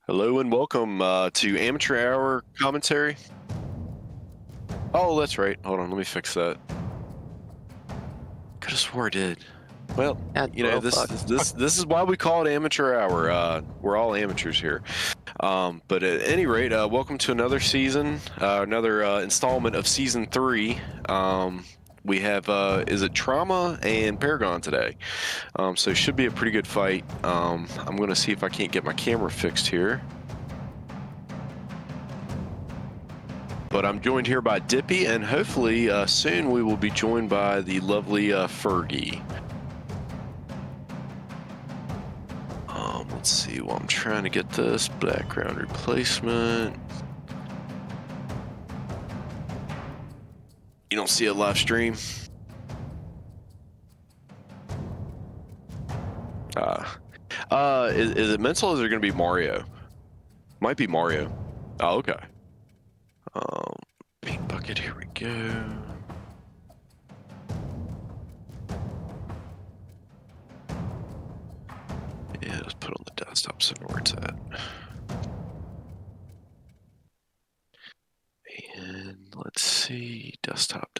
Hello and welcome to Amateur Hour Commentary. Oh, that's right. Hold on, let me fix that. Could have swore I did. Well, this is why we call it Amateur Hour. We're all amateurs here. But at any rate, welcome to another season, another installment of Season 3. We have, is it Trauma and Paragon today? So it should be a pretty good fight. I'm going to see if I can't get my camera fixed here. But I'm joined here by Dippy, and hopefully soon we will be joined by the lovely Fergie. Let's see, while I'm trying to get this background replacement. You don't see a live stream? Is it Mental or is it going to be Mario? Might be Mario. Oh, okay. Paint bucket, here we go. Yeah, let's put it on the desktop so I know where it's at. And let's see, desktop.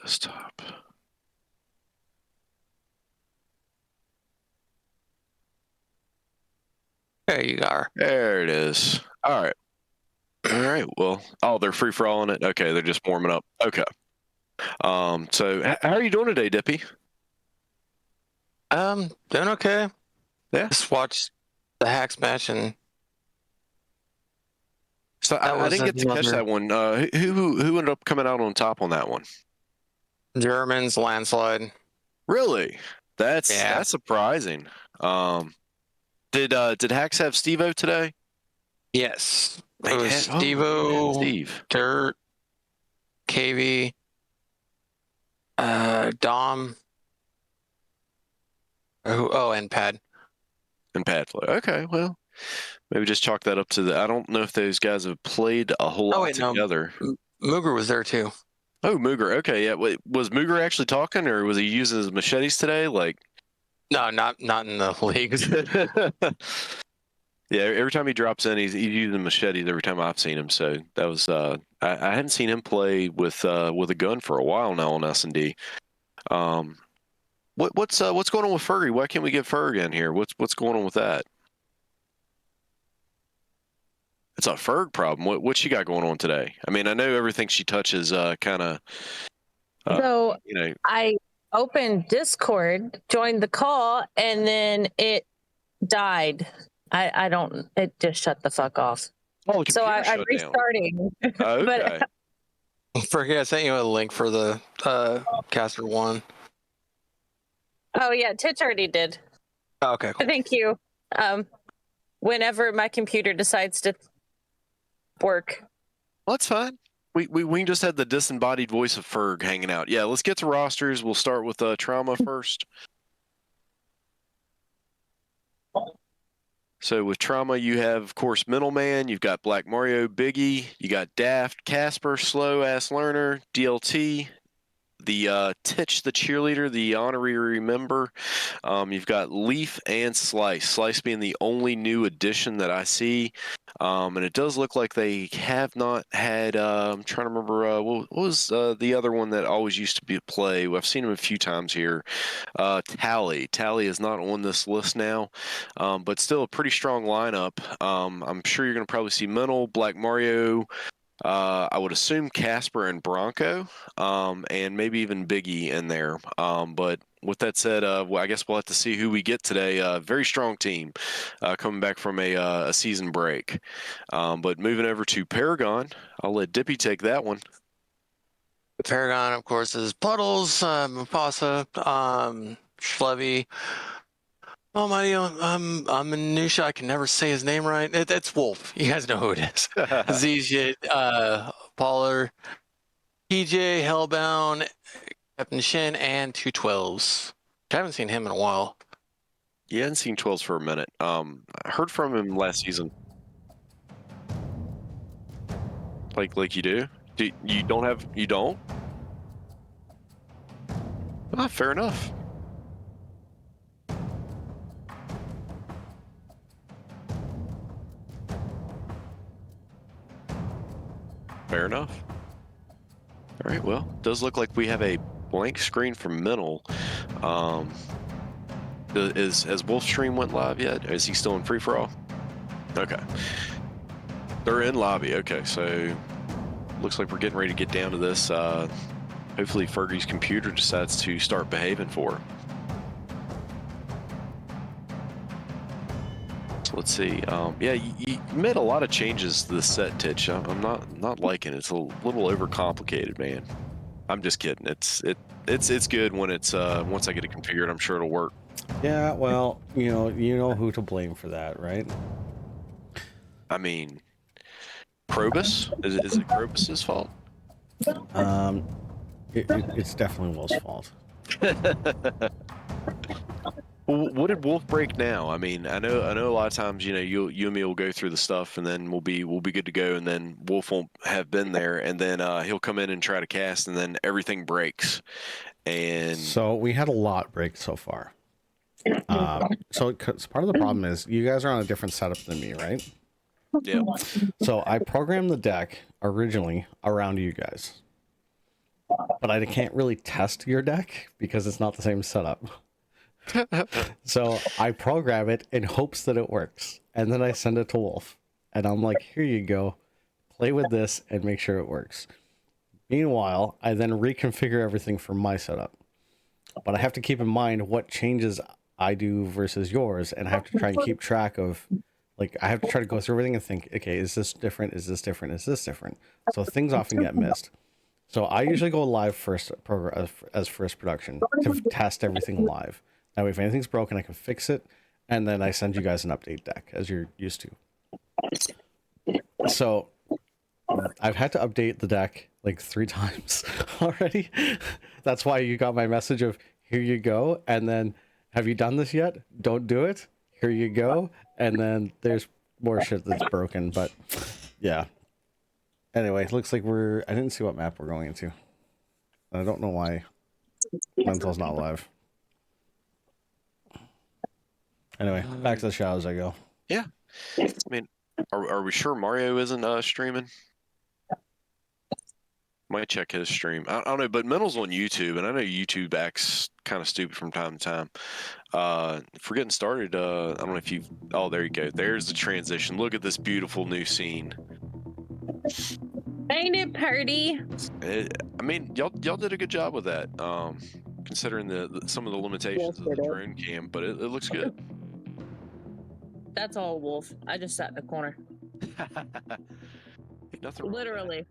There you are. There it is. All right. Well, they're free for all in it. Okay, they're just warming up. Okay. So how are you doing today, Dippy? Doing okay. Yeah. Just watched the Hacks match and. So I didn't get to catch that one. Who ended up coming out on top on that one? Germans landslide. Really? That's surprising. Did Hacks have Steve-O today? Yes. It was Steve-O, Dirt, KV, Dom. And Pad. And Padflow. Okay, well, maybe just chalk that up to the. I don't know if those guys have played a whole lot together. No. Mooger was there too. Oh, Mooger. Okay, yeah. Wait, was Mooger actually talking, or was he using his machetes today? Like, no, not in the leagues. Yeah, every time he drops in, he's using machetes. Every time I've seen him, so that was. I hadn't seen him play with a gun for a while now on S&D. What's going on with Fergie? Why can't we get Ferg in here? What's going on with that? It's a Ferg problem. What she got going on today? I mean, I know everything she touches kind of. So I opened Discord, joined the call, and then it died. I don't. It just shut the fuck off. Oh, so I'm restarting. Oh, okay. Fergie, I sent you a link for the Caster one. Oh yeah, Titch already did. Oh, okay, cool. Thank you. Whenever my computer decides to work. Well, that's fine. We just had the disembodied voice of Ferg hanging out. Yeah, let's get to rosters. We'll start with Trauma first. So with Trauma, you have, of course, Middleman. You've got Black Mario, Biggie. You got Daft, Casper, Slow Ass Learner, DLT. The Titch, the cheerleader, the honorary member. You've got Leaf and Slice. Slice being the only new addition that I see. And it does look like they have not had, I'm trying to remember, what was the other one that always used to play? I've seen him a few times here. Tally. Tally is not on this list now, but still a pretty strong lineup. I'm sure you're going to probably see Mental, Black Mario, I would assume Casper and Bronco, and maybe even Biggie in there. But with that said, well, I guess we'll have to see who we get today. Very strong team coming back from a season break. But moving over to Paragon, I'll let Dippy take that one. Paragon, of course, is Puddles, Mufasa, Schlevy. Almighty, Minutia, I can never say his name right. It's Wolf. You guys know who it is. Zizit, Pollard, PJ, Hellbound, Captain Shin, and 212s. I haven't seen him in a while. You hadn't seen 12s for a minute. I heard from him last season. Like you do? You don't? Ah, fair enough. Fair enough. All right, well, does look like we have a blank screen from Mental. Has Wolfstream went live yet? Is he still in free-for-all? Okay. They're in lobby. Okay, so looks like we're getting ready to get down to this. Hopefully Fergie's computer decides to start behaving for her. So let's see. Yeah, you made a lot of changes to the set, Titch. I'm not liking it. It's a little overcomplicated, man. I'm just kidding. It's good when it's once I get it configured. I'm sure it'll work. Yeah, well, you know who to blame for that, right? I mean, Probus? Is it Probus's fault? It's definitely Will's fault. Well, what did Wolf break now? I mean, I know a lot of times, you and me will go through the stuff, and then we'll be good to go, and then Wolf won't have been there, and then he'll come in and try to cast, and then everything breaks. And so we had a lot break so far. So part of the problem is you guys are on a different setup than me, right? Yeah. So I programmed the deck originally around you guys, but I can't really test your deck because it's not the same setup. So I program it in hopes that it works, and then I send it to Wolf, and I'm like, here you go, play with this and make sure it works. Meanwhile, I then reconfigure everything for my setup, but I have to keep in mind what changes I do versus yours, and I have to try and keep track of, like, I have to try to go through everything and think, okay, is this different? Is this different? Is this different? So things often get missed. So I usually go live first as first production to test everything live. That way, if anything's broken, I can fix it, and then I send you guys an update deck, as you're used to. So I've had to update the deck like 3 times already. That's why you got my message of, here you go, and then, have you done this yet? Don't do it. Here you go. And then there's more shit that's broken, but yeah. Anyway, it looks like I didn't see what map we're going into. I don't know why Mental's not live. Anyway, back to the shadows I go. Yeah. I mean, are we sure Mario isn't streaming? Might check his stream. I don't know, but Mental's on YouTube, and I know YouTube acts kind of stupid from time to time. If we're getting started, I don't know if you've... Oh, there you go. There's the transition. Look at this beautiful new scene. Ain't it pretty? I mean, y'all did a good job with that, considering some of the limitations of the drone cam, but it looks good. That's all, Wolf. I just sat in the corner. Nothing Literally.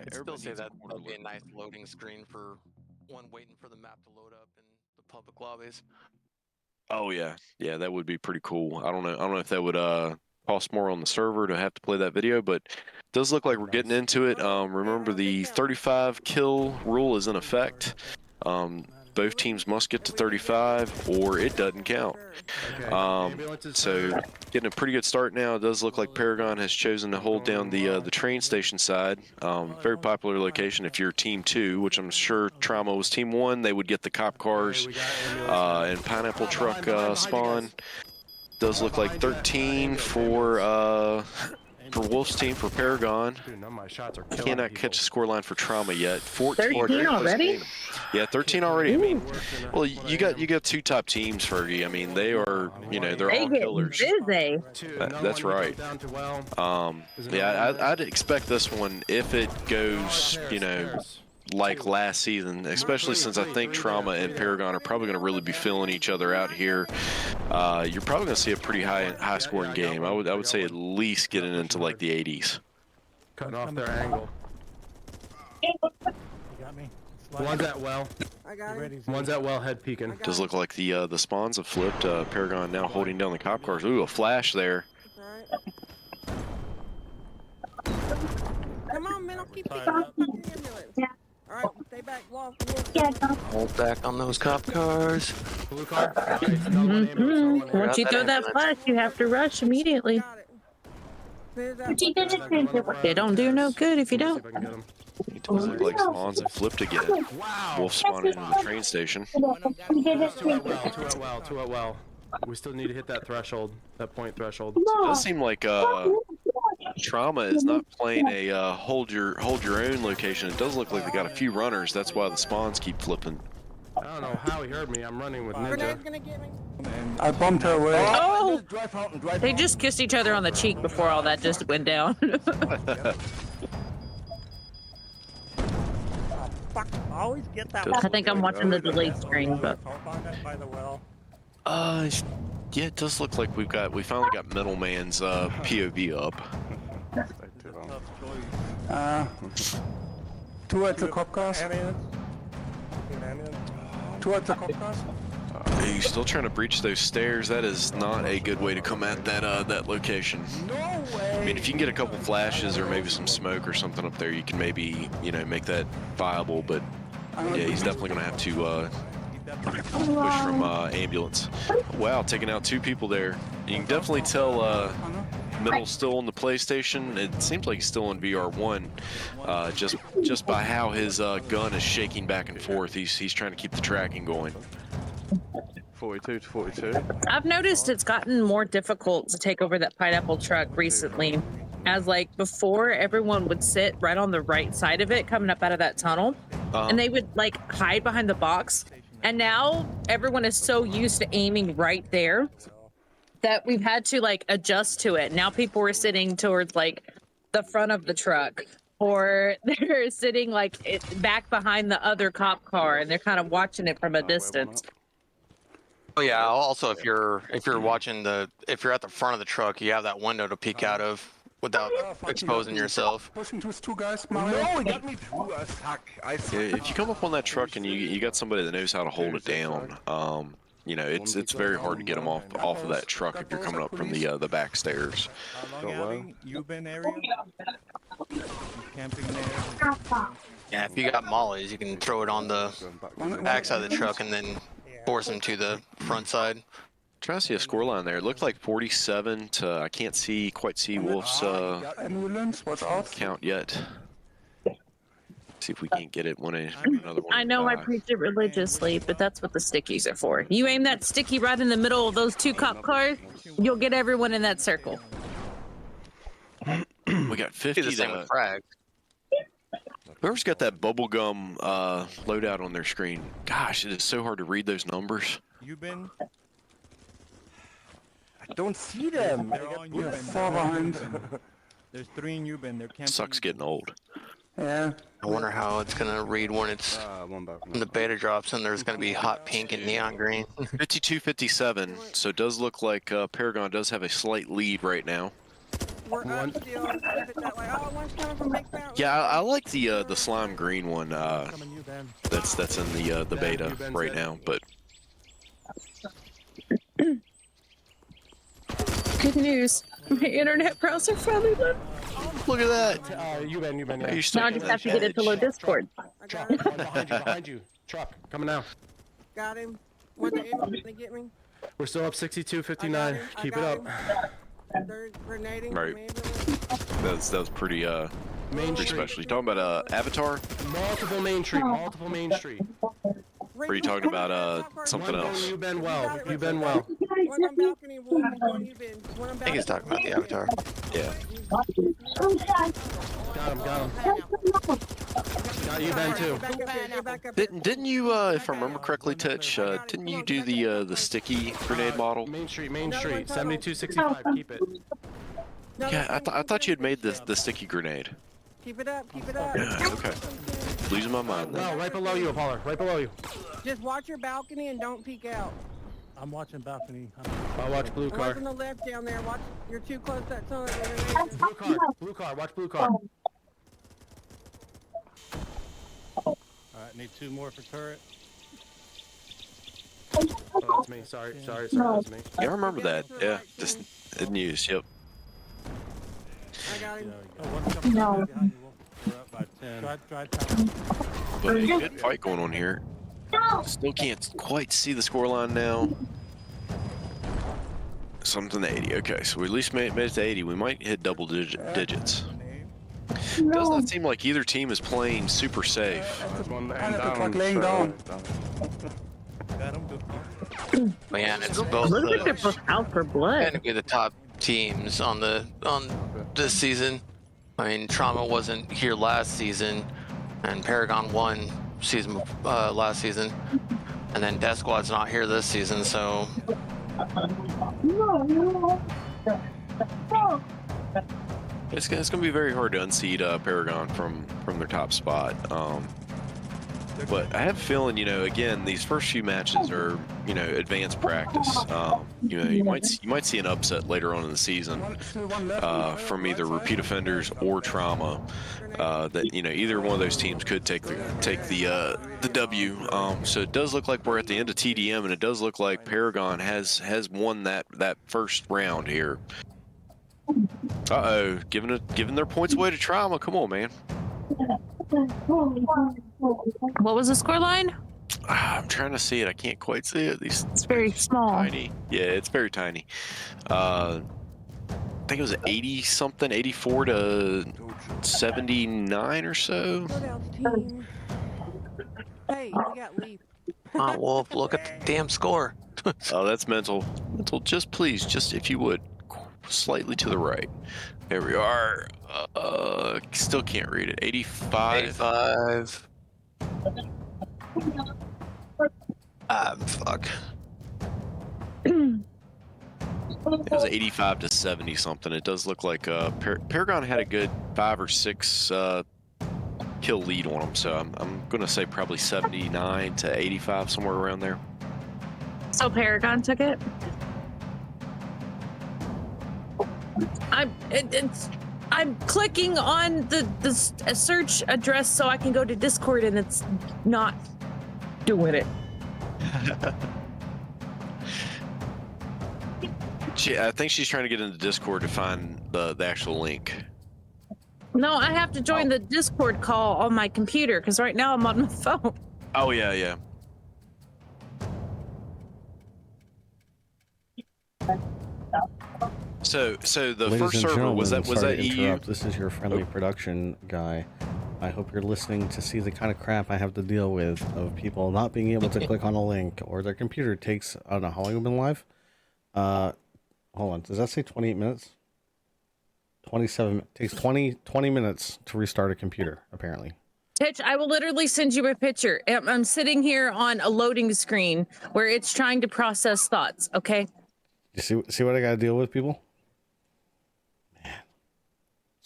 I'd still say that would be a nice loading screen for one waiting for the map to load up in the public lobbies. Oh yeah, that would be pretty cool. I don't know if that would cost more on the server to have to play that video, but it does look like we're getting into it. Remember, the 35 kill rule is in effect. Both teams must get to 35 or it doesn't count. So getting a pretty good start now. It does look like Paragon has chosen to hold down the train station side. Very popular location if you're team 2, which I'm sure Trauma was team 1. They would get the cop cars and pineapple truck spawn. Does look like 13 for Wolf's team, for Paragon. Cannot catch a scoreline for Trauma yet. 14 already? Yeah, 13 already. I mean, well, you got 2 top teams, Fergie. I mean, they are, they're all killers. That's right. Yeah, I'd expect this one, if it goes, like last season, especially since I think Trauma and Paragon are probably going to really be filling each other out here. You're probably going to see a pretty high scoring game. I would say at least getting into like the 80s. Cutting off their angle. You got me. One's at well. I got it. One's at well, head peeking. Does look like the spawns have flipped. Paragon now holding down the cop cars. Ooh, a flash there. Come on, man, I'll keep picking up the ambulance. Alright, stay back, Wolf. Hold back on those cop cars. Blue car. Once you throw that flash, you have to rush immediately. They don't do no good if you don't. It does look like spawns have flipped again. Wow. Wolf spawning in the train station. Two at well. We still need to hit that threshold, that point threshold. It does seem like Trauma is not playing a hold your own location. It does look like they got a few runners. That's why the spawns keep flipping. I don't know how he heard me. I'm running with Grenade's Ninja. gonna get me. I bumped her away. Oh! Drive out and drive They out. just kissed each other on the cheek before all that just went down. Fuck, I always get that Does one. I think I'm watching the delayed screen, but By the well. Yeah, it does look like we finally got Middleman's POV up. Two at the cop cars. Two at the cop cars. Are you still trying to breach those stairs? That is not a good way to come at that location. No way. I mean, if you can get a couple flashes or maybe some smoke or something up there, you can maybe, make that viable. But yeah, he's definitely gonna have to push from ambulance. Wow, taking out 2 people there. You can definitely tell Middle's still on the PlayStation. It seems like he's still in VR1, just by how his gun is shaking back and forth. He's trying to keep the tracking going. 42 to 42. I've noticed it's gotten more difficult to take over that pineapple truck recently. As like before, everyone would sit right on the right side of it coming up out of that tunnel, and they would like hide behind the box. And now everyone is so used to aiming right there that we've had to like adjust to it. Now people are sitting towards like the front of the truck, or they're sitting like back behind the other cop car, and they're kind of watching it from a distance. Oh yeah. Also, if you're watching if you're at the front of the truck, you have that window to peek out of without exposing yourself. Pushing to 2 guys. No, he got me through a suck. I suck. Yeah, if you come up on that truck and you got somebody that knows how to hold it down, it's very hard to get them off of that truck if you're coming up from the back stairs. How long, Abby? You been area? You camping there? Yeah, if you got mollies, you can throw it on the back side of the truck and then force them to the front side. Trying to see a scoreline there. It looked like 47 to I can't quite see Wolf's Ambulance, watch out. count yet. See if we can't get it another one. I know I preach it religiously, but that's what the stickies are for. You aim that sticky right in the middle of those 2 cop cars, you'll get everyone in that circle. We got 50 Do the same with frag. Whoever's got that bubblegum loadout on their screen, gosh, it is so hard to read those numbers. You been? I don't see them. They're all in Euban. Far behind. There's 3 in Euban. They're camping. Sucks getting old. Yeah. I wonder how it's gonna read when it's One back. when the beta drops and there's gonna be hot pink and neon green. 52-57, so it does look like Paragon does have a slight lead right now. We're up still. Keep it that way. Oh, one's coming from Big Mountain. Yeah, I like the slime green one. Coming Euban. That's in the beta right now, but Good news. My internet browser finally loaded. look at that. You been, Now yeah. you're stuck Now I in just that have to get it to edge. load Discord. I Truck, got him. one behind you. Truck, coming now. Got him. What's the ammo gonna get me? We're still up 62-59. I got Keep it up. him. They're grenading Right. from ambulance. That was pretty Main pretty Street. special. You talking about Avatar? Multiple Main Street. Multiple Main Street. Or are you talking about something One else? You been well. You been well. One on balcony, one on you been. One on I think he's talking about the Avatar. Yeah. Got him. Got you, Ben, too. Back up. Didn't you, if I remember correctly, Titch, didn't you do the sticky grenade model? Main Street. 7265. Keep it. Yeah, I thought you had made the sticky grenade. Keep it up. Keep it up. Okay. Losing my mind No, then. right below you, Apollo. Right below you. Just watch your balcony and don't peek out. I'm watching balcony. I'll watch blue The car. ones on the left down there. Watch. You're too close to that tunnel. Blue car. Blue car. Watch blue car. All right, need 2 more for turret. Oh, that's me. Sorry. That's me. Yeah, I remember that. Yeah, just in news. Yep. I got him. Oh, one's coming behind you. We're up by 10. Try time. But a good fight going on here. Still can't quite see the scoreline now. Something to 80. Okay, so we at least made it to 80. We might hit double digits. Does not seem like either team is playing super safe. There's one Pineapple down. truck laying down. Got him. Good call. Man, it's both Looks like they're the both out for blood. gonna be the top teams on this season. I mean, Trauma wasn't here last season, and Paragon won last season, and then Death Squad's not here this season, so. It's going to be very hard to unseat Paragon from their top spot. But I have a feeling, again, these first few matches are, advanced practice. You might see an upset later on in the season from either repeat offenders or Trauma. That either one of those teams could take the W. So it does look like we're at the end of TDM, and it does look like Paragon has won that first round here. Giving their points away to Trauma. Come on, man. What was the score line? I'm trying to see it. I can't quite see it. It's very small. Tiny. Yeah, it's very tiny. I think it was 80 something, 84 to 79 or so. Go down, team. Hey, we got leap. Wolf, look at the damn score. Oh, that's mental. Just please, just if you would, slightly to the right. There we are. Still can't read it. 85. 85. Fuck. It was 85 to 70 something. It does look like Paragon had a good 5 or 6 kill lead on them. So I'm going to say probably 79 to 85, somewhere around there. So Paragon took it? I'm clicking on the search address so I can go to Discord, and it's not doing it. I think she's trying to get into Discord to find the actual link. No, I have to join the Discord call on my computer because right now I'm on my phone. Oh yeah. So the Ladies first and server gentlemen, was that sorry to EU? interrupt. This is your friendly production guy. I hope you're listening to see the kind of crap I have to deal with of people not being able to click on a link, or their computer takes, I don't know how long we've been live. Hold on, does that say 28 minutes? 27 takes 20 minutes to restart a computer, apparently. Titch, I will literally send you a picture. I'm sitting here on a loading screen where it's trying to process thoughts. Okay. You see what I got to deal with, people?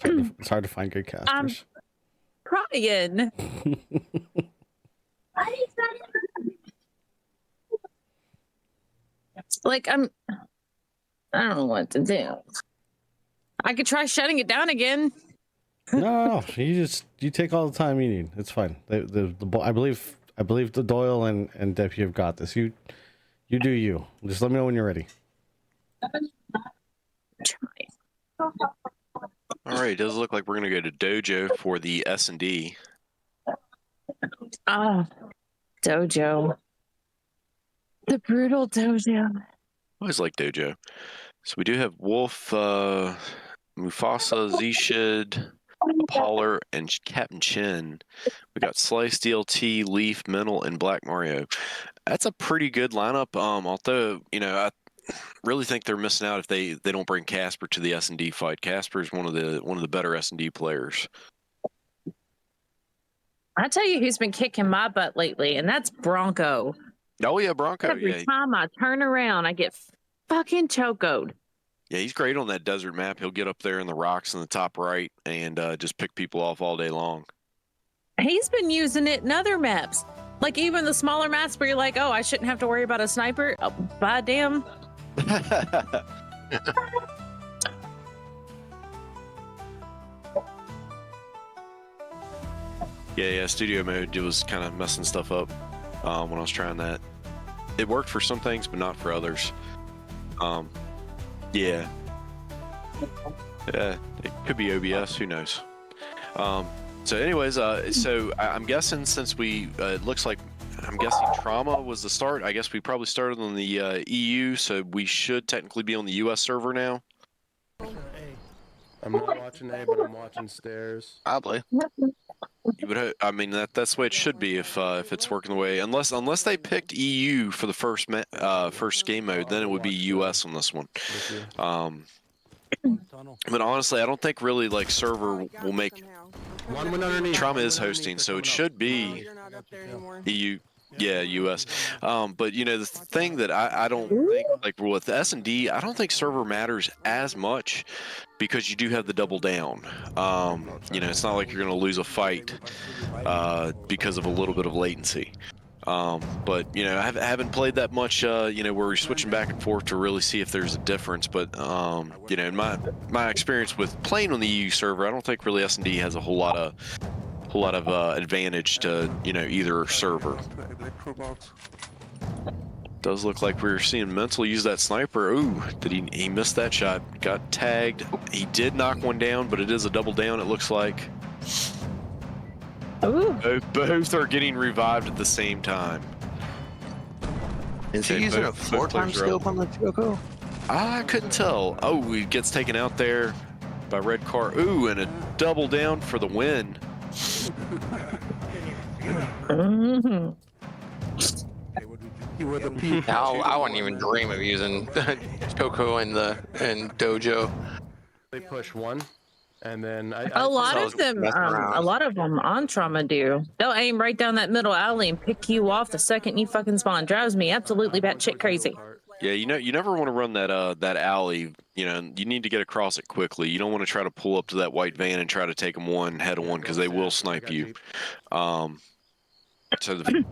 Man, it's hard to find good casters. Crying. Like I don't know what to do. I could try shutting it down again. No. You take all the time you need. It's fine. I believe the Doyle and Debbie have got this. You do you. Just let me know when you're ready. All right, it does look like we're gonna go to Dojo for the S&D. Dojo. The brutal Dojo. I always like Dojo. So we do have Wolf, Mufasa, Z-Shid, Apollo, and Captain Chin. We got Slice, DLT, Leaf, Mental, and Black Mario. That's a pretty good lineup. Although, I really think they're missing out if they don't bring Casper to the S&D fight. Casper is one of the better S&D players. I tell you who's been kicking my butt lately, and that's Bronco. Oh yeah, Bronco. Every time I turn around, I get fucking chocoed. Yeah, he's great on that desert map. He'll get up there in the rocks in the top right and just pick people off all day long. He's been using it in other maps. Like even the smaller maps where you're like, oh, I shouldn't have to worry about a sniper. Oh, by damn. Yeah, studio mode, it was kind of messing stuff up when I was trying that. It worked for some things, but not for others. Yeah, it could be OBS, who knows. So anyways, so I'm guessing since it looks like, I'm guessing Trauma was the start. I guess we probably started on the EU, so we should technically be on the US server now. I'm not watching A, but I'm watching stairs. Probably. You would I mean, that's the way it should be if it's working the way, unless they picked EU for the first game mode, then it would be US on this one. But honestly, I don't think really like server will make. One went underneath. Trauma one is went hosting, underneath, so they're it coming should up. be You're not up there anymore. EU. Yeah, US. But you know, the thing that I don't think, like with S&D, I don't think server matters as much because you do have the double down. You know, it's not like you're going to lose a fight because of a little bit of latency. But you know, I haven't played that much. You know, where we're switching back and forth to really see if there's a difference. But you know, in my experience with playing on the EU server, I don't think really S&D has a whole lot of advantage to, you know, either server. Does look like we're seeing Mental use that sniper. Ooh, did he missed that shot? Got tagged. He did knock one down, but it is a double down, it looks like. Ooh. Both are getting revived at the same time. Is he using a 4-time scope on the Choco? I couldn't tell. Oh, he gets taken out there by Red Car. Ooh, and a double down for the win. Mm-hmm. I wouldn't even dream of using Choco and Dojo. They push one, and then A lot I of them, messing around. a lot of them on Trauma do. They'll aim right down that middle alley and pick you off the second you fucking spawn. Drives me absolutely batshit crazy. Yeah, you know, you never want to run that alley. You know, you need to get across it quickly. You don't want to try to pull up to that white van and try to take them one head on because they will snipe you. So the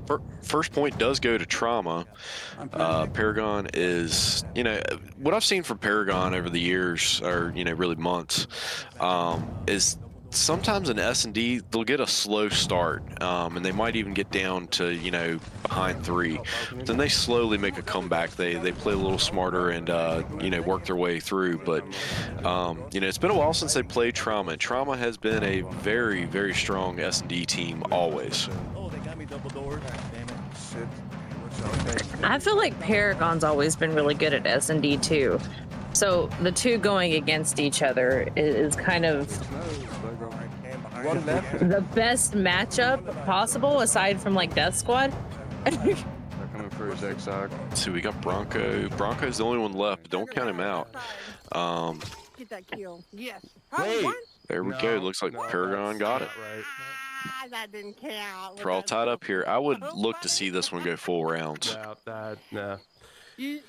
first point does go to Trauma. Paragon is, you know, what I've seen from Paragon over the years, or you know, really months, is sometimes in S&D they'll get a slow start, and they might even get down to, you know, behind 3. But then they slowly make a comeback. They play a little smarter and you know, work their way through. But you know, it's been a while since they played Trauma. Trauma has been a very, very strong S&D team always. I feel like Paragon's always been really good at S&D too. So the two going against each other is kind of the best matchup possible, aside from like Death Squad. They're coming for his zigzag. So we got Bronco. Bronco's the only one left. Don't count him out. Get that kill. Yes. Wait. There we go. Looks like Paragon got it. Right. That didn't count. We're all tied up here. I would look to see this one go full rounds. Nah. You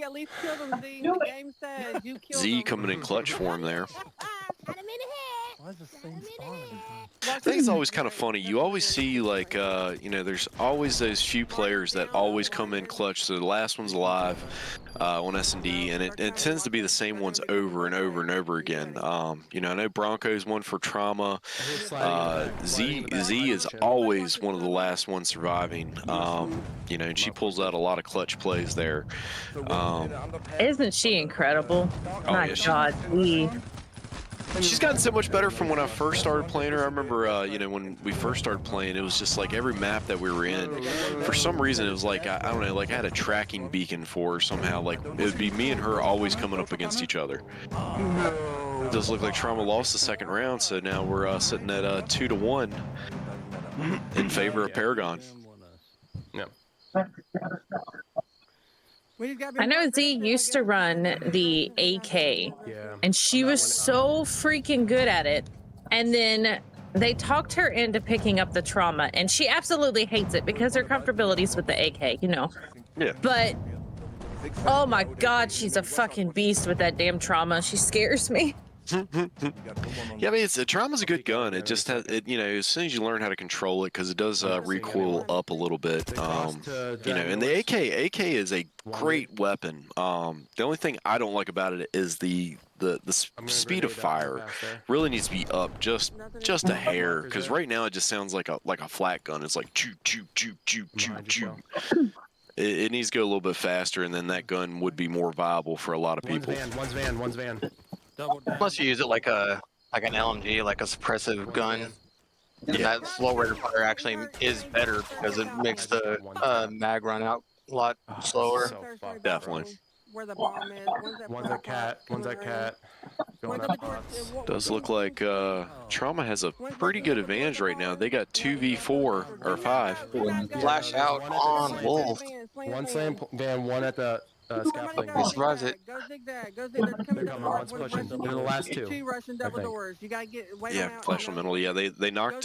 at least killed him, Z. The game says you killed him. Z coming in clutch form there. Got him in the head. Why is the same spawn every time? I think it's always kind of funny. You always see like, you know, there's always those few players that always come in clutch. So the last one's alive on S&D, and it tends to be the same ones over and over and over again. You know, I know Bronco's one for Trauma. Z is always one of the last ones surviving. You know, and she pulls out a lot of clutch plays there. Isn't she incredible? My yeah, God, she's gotten so much better from when I first started playing her. I remember, you know, when we first started playing, it was just like every map that we were in, for some reason, it was like, I don't know, like I had a tracking beacon for her somehow. Like, it would be me and her always coming up against each other. It does look like Trauma lost the second round, so now we're sitting at 2-1 in favor of Paragon. Yeah. I know Z used to run the AK, and she was so freaking good at it. And then they talked her into picking up the Trauma, and she absolutely hates it because her comfortability's with the AK, you know. Yeah. But oh my God, she's a fucking beast with that damn Trauma. She scares me. Yeah, I mean, Trauma's a good gun. It just has, you know, as soon as you learn how to control it, because it does recoil up a little bit. You know, and the AK is a great weapon. The only thing I don't like about it is the speed of fire really needs to be up just a hair, because right now it just sounds like a flat gun. It's like choo choo choo choo choo choo. It needs to go a little bit faster, and then that gun would be more viable for a lot of people. One's van. Unless you use it like an LMG, like a suppressive gun. And that slow rate of fire actually is better because it makes the mag run out a lot slower. Definitely. Where the bomb is. One's a cat. Going up pots. Does look like Trauma has a pretty good advantage right now. They got 2v4 or 5. Flash out on Wolf. One slam van, one at the scaffolding. He survives it. Go zigzag. Go zigzag. They're coming. They're coming. One's pushing. They're the last two. Two Russian I double think. doors. You gotta get. Wait Yeah, on out. flash mental. Yeah, they knocked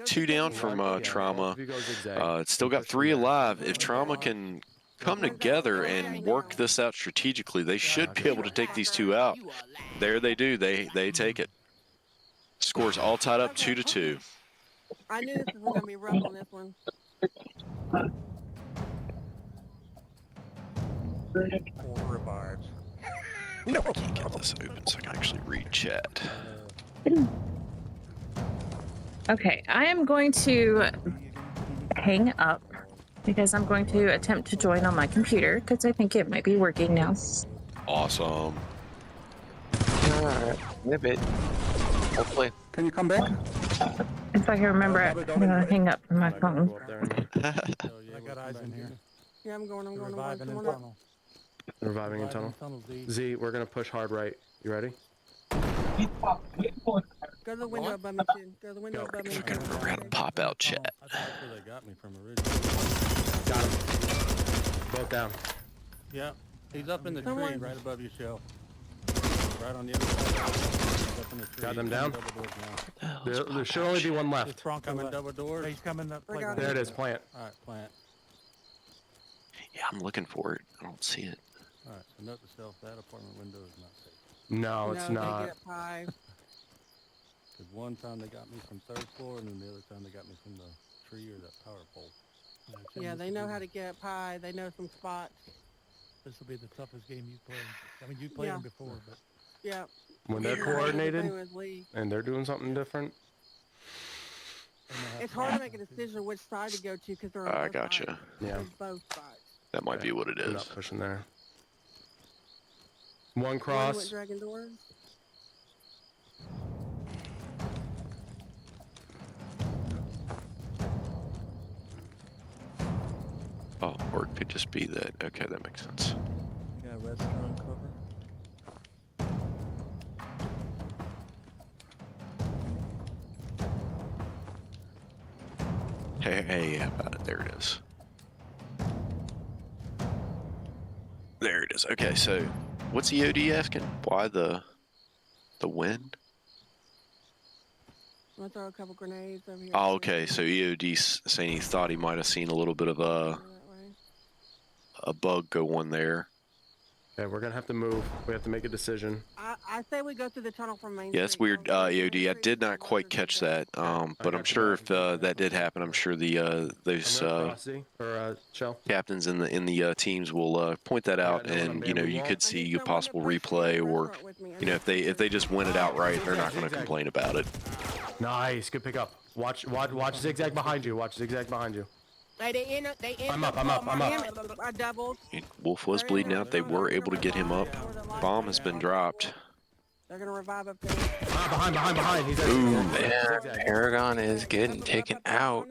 two down from trauma. If you go zigzag, It's still got push 3 from there. alive. If trauma can come together and work this out strategically, they should be able to take these 2 out. There they do. They take it. Scores all tied up 2-2. I knew this was gonna be rough on this one. 4 revives. No, I can't get this open so I can actually read chat. Okay, I am going to hang up because I'm going to attempt to join on my computer because I think it might be working now. Awesome. Alright, in a bit. Hopefully. Can you come back? If I can remember it, I'm gonna hang up from my phone. Go up there and I got eyes in here. Yeah, I'm going. Reviving in Come on up. tunnel. reviving in tunnel. Z, we're gonna push hard right. You ready? Go to the window above me, too. Go to the window above me. Fucking random pop out chat. I thought that's where they got me from originally. Got him. Both down. Yeah, he's up in the tree Someone- right above your shelf. Right on the other side. He's up in the tree. Got them He's down? coming double doors now. There should only be one Is left. Bronco coming double doors? He's coming up. I got There it is. Plant. Alright, plant. Yeah, I'm looking for it. I don't see it. Alright, so note to self, that apartment window is not safe. No, it's They not. get 5. Because one time they got me from 3rd floor, and then the other time they got me from the tree or that power pole. Yeah, they know how to get pie. They know some spots. This will be the toughest game you played. I mean, you played them before, but Yeah. When they're Yeah, coordinated they was lead. and they're doing something different. It's hard to make a decision which side to go to because they're on I both gotcha. sides. Yeah. There's both sides. That might be what it I'm is. not pushing there. One One cross. went dragon doors. Oh, or it could just be that. Okay, that makes sense. You got restaurant cover? Hey, how about it? There it is. There it is. Okay, so what's EOD asking? Why the wind? I'm gonna throw a couple grenades over here. Oh, okay. So EOD's saying he thought he might have seen a little bit of a bug go on there. Okay, we're gonna have to move. We have to make a decision. I say we go through the tunnel from Main Yeah, that's Street. weird, EOD. I did not quite catch that, but I'm sure if that did happen, I'm sure the those I'm gonna cross Z or Shell. captains in the teams will point that out, and you know you could see a possible replay, or you know if they just win it outright, they're not going to complain about it. Nice, good pickup. Watch zigzag behind you. Watch zigzag behind you. I'm up. I doubled. Wolf was bleeding out. They were able to get him up. Bomb has been dropped. They're gonna revive up there. Behind. He's Ooh, Yeah, Paragon is getting taken out.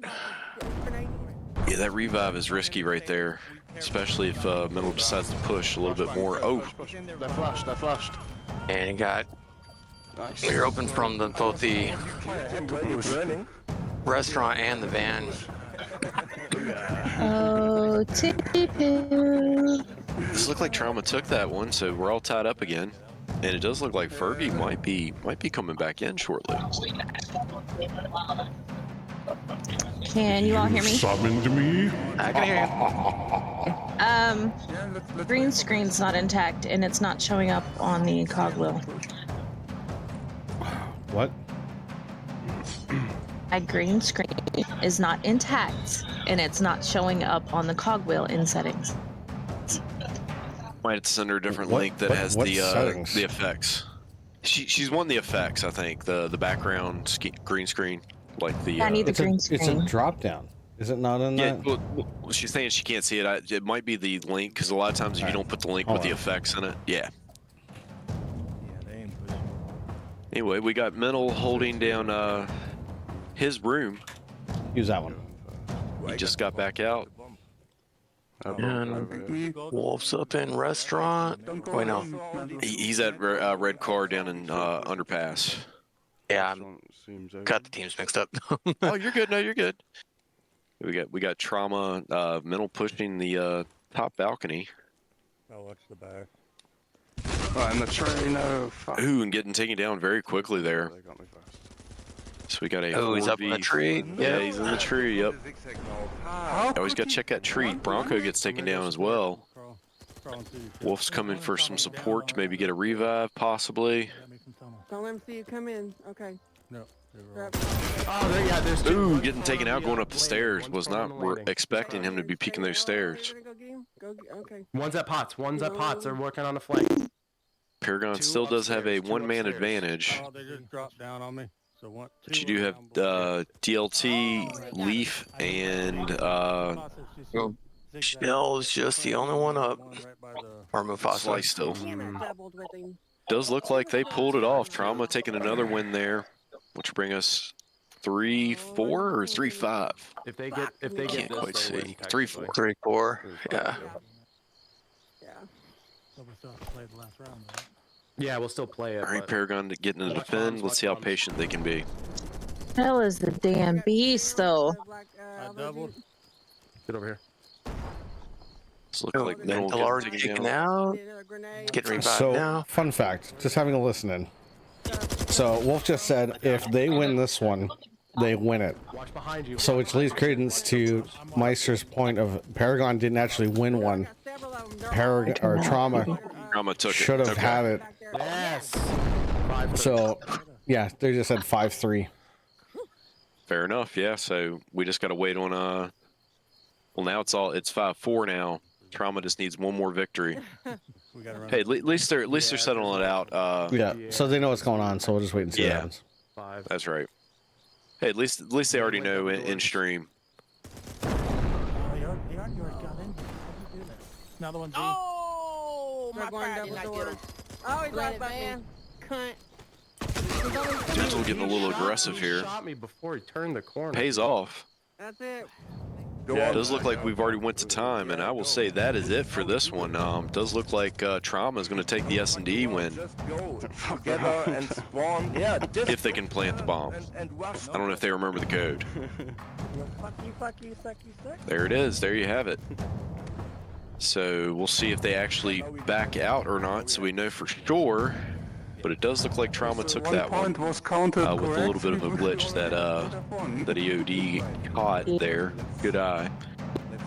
yeah, that revive is risky right there, especially if Mental decides to push a little bit more. Oh, They're flushed. And he got clear open from both the He was running. restaurant and the van. Oh, Tippy-poo. this looked like Trauma took that one, so we're all tied up again. And it does look like Fergie might be coming back in shortly. Can you all hear me? Summoned me? I can hear you. Green screen's not intact and it's not showing up on the cogwheel. What? My green screen is not intact and it's not showing up on the cogwheel in settings. Might send her a different What- link that what- has what the settings? effects. She's won the effects, I think. The background green screen, like the. I need the It's a, green it's a screen. drop down. Is it not in Yeah, that? well, she's saying she can't see it. It might be the link because a lot of times if you don't put the link with the effects in it, yeah. yeah, they ain't pushing. Anyway, we got Mental holding down his room. Use that one. He just got back out. And Wolf's up in restaurant. Wait, no. He's at red car down in underpass. Yeah, I got the teams mixed up. Oh, you're good. No, you're good. We got Trauma, Mental pushing the top balcony. I'll watch the back. Oh, and the trainer. Ooh, and getting taken down very quickly there. They got me first. So we got a Oh, he's up in the 4v. tree. Yeah, Yeah. he's in the tree. Yep. How Always got to check that tree. Bronco gets taken down as well. Crawling through your Wolf's coming for some support to maybe get a revive, possibly. Got me from tunnel. Don't let them see you come in. Okay. No, they were all- Oh, there's two. Ooh, One's getting prone taken on out going up the landing. stairs. One's Was prone on not the landing. expecting him to be Stay peeking there. those Oh, stairs. you're gonna go get him? Okay. One's at pots. One's at pots. They're working on the flank. Paragon Two still does have a upstairs, two one-man upstairs. advantage. Oh, they just dropped down on me. So one, But two you do are have down below. DLT, Oh, Leaf, and Oh, Shell's just the only one up. Or Mufasa. Slice still. Damn it, doubled with him. Does look like they pulled it off. Trauma taking another win there, which bring us 3-4 or 3-5. If they get Can't this, quite they see. win, 3-4. 3-4. Yeah. Yeah. So we still have to play the last round, right? Yeah, we'll still play it. All right, but Paragon getting to Watch defend. bombs, Let's watch see how bombs. patient they can be. Hell is the damn beast, though. doubled. Get over here. This looks Oh, like mental Mental already getting taken taken down. out. Getting revived So, now. fun fact, just having a listen in. So, Wolf just said if they win this one, they win it. Watch behind you. So, which leads credence to Meister's point of Paragon didn't actually win one. Paragon or Trauma Trauma took it. should have Okay. had it. Yes. 5-3. So, yeah, they just said 5-3. Fair enough. Yeah. So we just got to wait on Well, now it's 5-4 now. Trauma just needs one more victory. We gotta run. Hey, at least they're settling it out. Yeah, so they know what's going on. So we'll just wait and see what Yeah. happens. 5. That's right. Hey, at least they already know in stream. Another one. Oh, my God, Oh, he's right by me. Cunt. Digital getting a little aggressive He here. shot me before he turned the corner. Pays off. That's it. Yeah, it does look like we've already went to time, and I will say that is it for this one. Does look like Trauma is going to take the S&D win Just go together and spawn. Yeah, just if they can plant the bomb. and rush. I don't know if they remember the code. Fuck you, suck. There it is. There you have it. So we'll see if they actually back out or not, so we know for sure. But it does look like Trauma took that one point was counted with a little bit of a correctly, glitch that won. that EOD caught there. Good eye.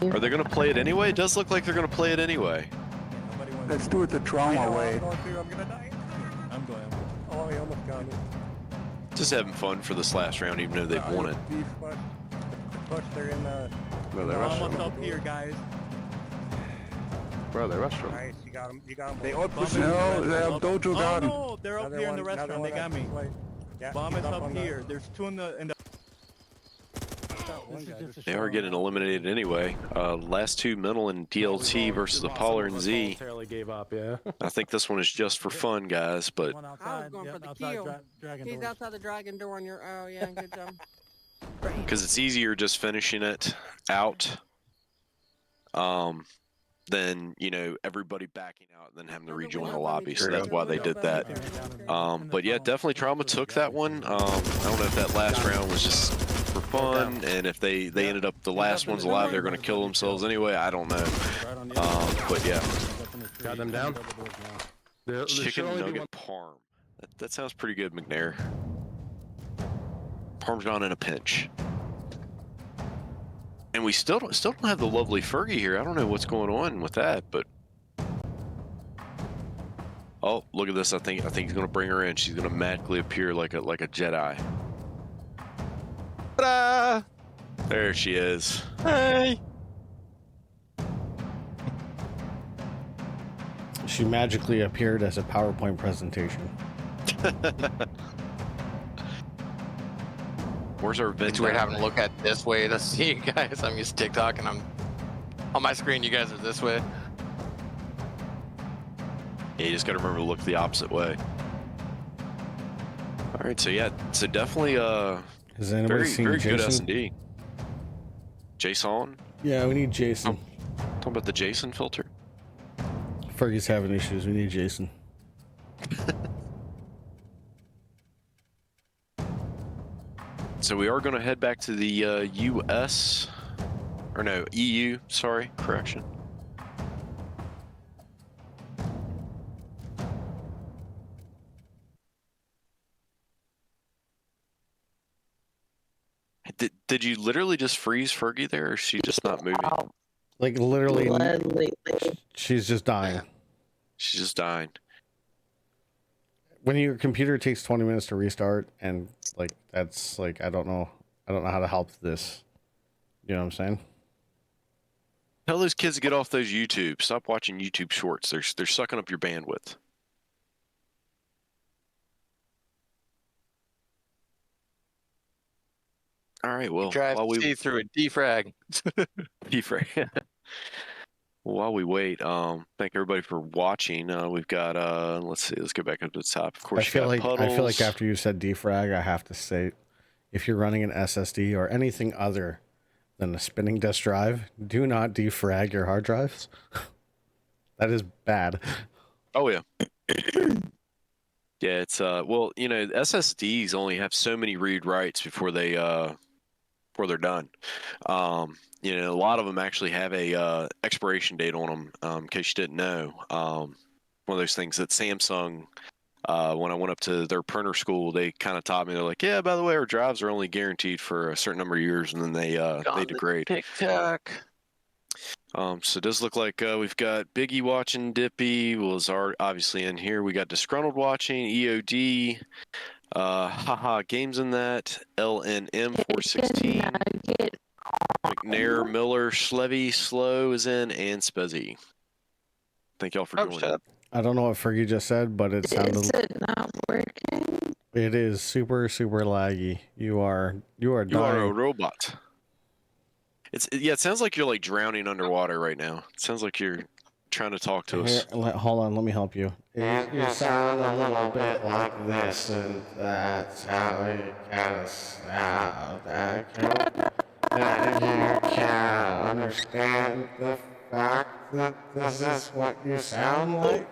Are they going to play it anyway? It does look like they're going to play it anyway. Let's do it the Trauma way. I'm going. Oh, he almost got me. Just having fun for this last round, even though they've won it. Push, they're in the. Well, they rushed Almost him. up here, guys. Bro, they rushed him. Nice, you got him. You got him. They all push No, they have Dojo Garden. Oh, no, they're up here in the restaurant. They got me. Bomb is up here. There's two in the. They are getting eliminated anyway. Last two, Mental and DLT versus Apollo and Z. Voluntarily gave up, yeah. I think this one is just for fun, guys, but One I was outside. going Yep, for the outside kill. dragon He's doors. outside the dragon door on your. Oh, yeah, good job. because it's easier just finishing it out than, you know, everybody backing out and then having to rejoin the lobby. So that's why they did that. But yeah, definitely Trauma took that one. I don't know if that last round was just for fun, and if they ended up the last ones alive, they're going to kill themselves anyway. I don't know. But yeah, Got them down. There should chicken only be nugget parm. That sounds pretty good, McNair. Parmesan in a pinch. And we still don't have the lovely Fergie here. I don't know what's going on with that, but oh, look at this! I think he's gonna bring her in. She's gonna magically appear like a Jedi. Ta-da! There she is. Hey. She magically appeared as a PowerPoint presentation. Where's our It's weird having to look at this way to see you guys. I'm used to TikTok and I'm on my screen. You guys are this way. Yeah, you just gotta remember to look the opposite way. All right, so yeah, so definitely Has anybody very seen very good Jason? S&D. Jason, Yeah, we need Jason. talking about the Jason filter. Fergie's having issues. We need Jason. So we are going to head back to the U.S. or no EU. Sorry, correction. Did you literally just freeze Fergie there, or is she just not moving? Like literally, she's just dying. She's just dying. When your computer takes 20 minutes to restart, and like that's like I don't know how to help this. You know what I'm saying? Tell those kids to get off those YouTube. Stop watching YouTube shorts. They're sucking up your bandwidth. All right, well, Drive while we see through a defrag. defrag. While we wait, thank everybody for watching. We've got let's see, let's go back up to the top. Of course, I feel like after you said defrag, I have to say, if you're running an SSD or anything other than a spinning disk drive, do not defrag your hard drives. That is bad. Oh yeah. Yeah, it's well, you know, SSDs only have so many read writes before they're done. You know, a lot of them actually have a expiration date on them. In case you didn't know, one of those things that Samsung, when I went up to their printer school, they kind of taught me. They're like, yeah, by the way, our drives are only guaranteed for a certain number of years, and then they degrade. TikTok. So it does look like we've got Biggie watching. Dippy was obviously in here. We got Disgruntled watching. EOD. Haha Games in that. LNM 416. McNair, Miller, Slevy, Slow is in, and Spezzy. Thank y'all for joining. I don't know what Fergie just said, but it sounded. Is it not working? It is super laggy. You are dying. You are a robot. It sounds like you're like drowning underwater right now. It sounds like you're trying to talk to us. Hold on, let me help you. You sound a little bit like this, and that's how you gotta sound. That you can't understand the fact that this is what you sound like.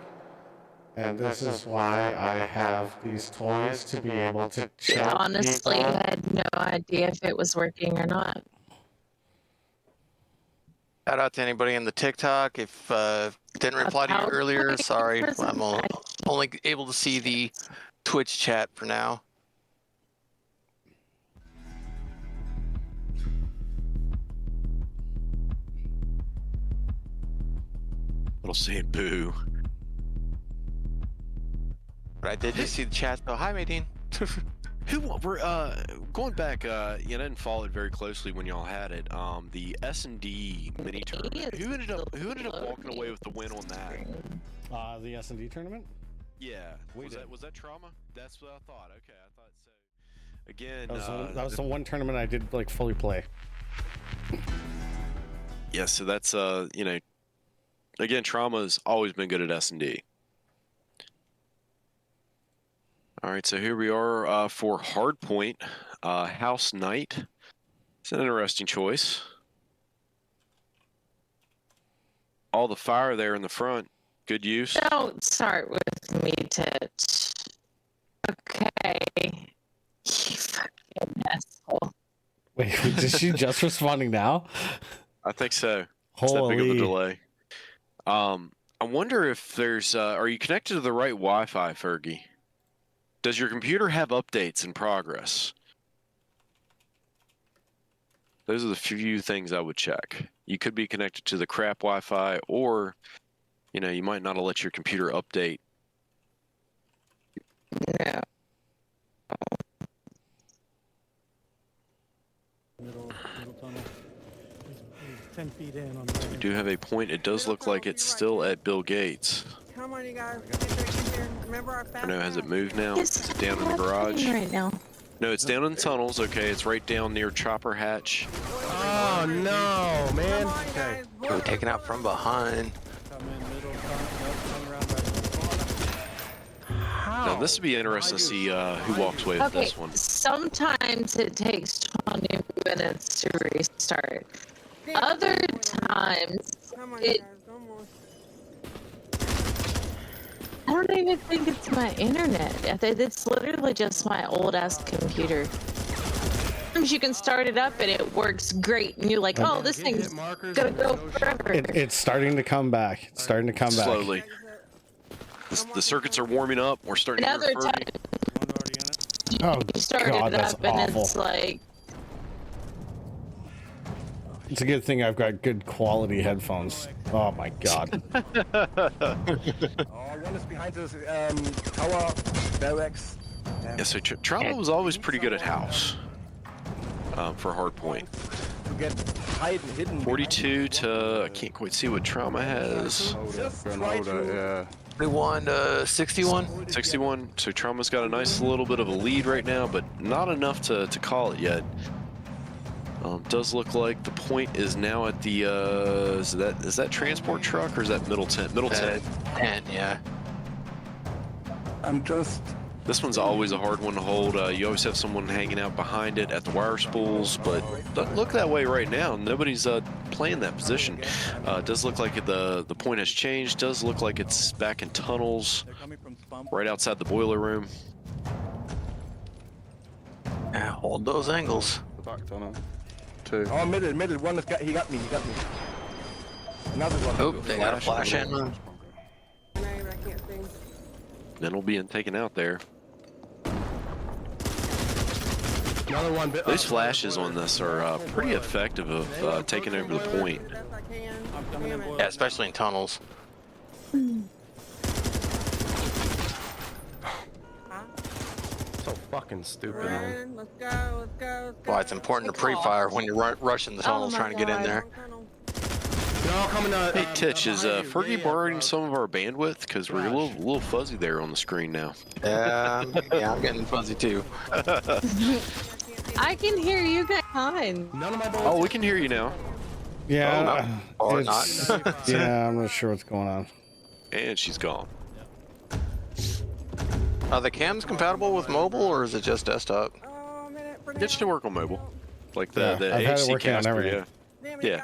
And this is why I have these toys to be able to check. Honestly, I had no idea if it was working or not. Shout out to anybody in the TikTok. If didn't reply to you earlier, sorry. I'm only able to see the Twitch chat for now. Little saying boo. But I did just see the chat. So hi, Maydeen. We're going back. I didn't follow it very closely when y'all had it. The S&D mini tournament. Who ended up walking away with the win on that? The S&D tournament. Yeah. Was that Trauma? That's what I thought. Okay, I thought so. Again, that was the one tournament I did like fully play. Yeah. So that's again, Trauma's always been good at S&D. All right, so here we are for Hardpoint, House Knight. It's an interesting choice. All the fire there in the front, good use. Don't start with me, Titch. Okay. You fucking asshole. Wait, is she just responding now? I think so. It's that big of a delay. I wonder if there's, are you connected to the right Wi-Fi, Fergie? Does your computer have updates in progress? Those are the few things I would check. You could be connected to the crap Wi-Fi, or, you might not have let your computer update. No. Middle tunnel. He's 10 feet in on the We do have a point. It does look like it's still at Bill Gates. Come on, you guys. Remember our fast I know, has it moved now? Yes, Is it down in the garage? right now. No, it's down in the tunnels. Okay, it's right down near Chopper Hatch. Oh no, man. Okay. We're taken out from behind. come in middle turn around back to the corner. How? Now, this would be interesting to see who walks away with Okay, this one. sometimes it takes 20 minutes to restart. Other times, Come on, it- guys. One more. I don't even think it's my internet. It's literally just my old ass computer. Sometimes you can start it up and it works great, and you're like, oh, this thing's gonna go forever. It's starting to come back. It's starting to come back. Slowly. The circuits are warming up. We're starting to Another hear Fergie. time One already in it. Oh you start God, it that's up and awful. it's like, It's a good thing I've got good quality headphones. Oh my god. Oh, one is behind this tower barracks. Yeah, so Trauma was always pretty good at house for hard point. To get hidden. 42 to, I can't quite see what Trauma has. Yeah. 41 to 61. 61. So Trauma's got a nice little bit of a lead right now, but not enough to call it yet. Does look like the point is now at the is that transport truck or is that middle tent? Middle tent. 10, yeah. I'm just... This one's always a hard one to hold. You always have someone hanging out behind it at the wire spools, but doesn't look that way right now. Nobody's playing that position. Does look like the point has changed. Does look like it's back in tunnels, right outside the boiler room. Yeah, hold those angles. The back tunnel. 2. Oh, middle. One is he got me. Another one. Oh, they got a flash in. Then we'll be taken out there. Another one. Those flashes on this are pretty effective of taking over the point. Yeah, especially in tunnels. So fucking stupid, man. Let's go. Why it's important to pre-fire when you're rushing the tunnels trying to get in there. They're all coming to. Hey Titch, is Fergie borrowing some of our bandwidth? Because we're a little fuzzy there on the screen now. Yeah, I'm getting fuzzy too. I can hear you guys fine. None of my bullets. Oh, we can hear you now. Yeah. Or it's- not. yeah, I'm not sure what's going on. And she's gone. Are the cams compatible with mobile or is it just desktop? It should work on mobile. Like the I've had it AHC working on caster, everything. yeah.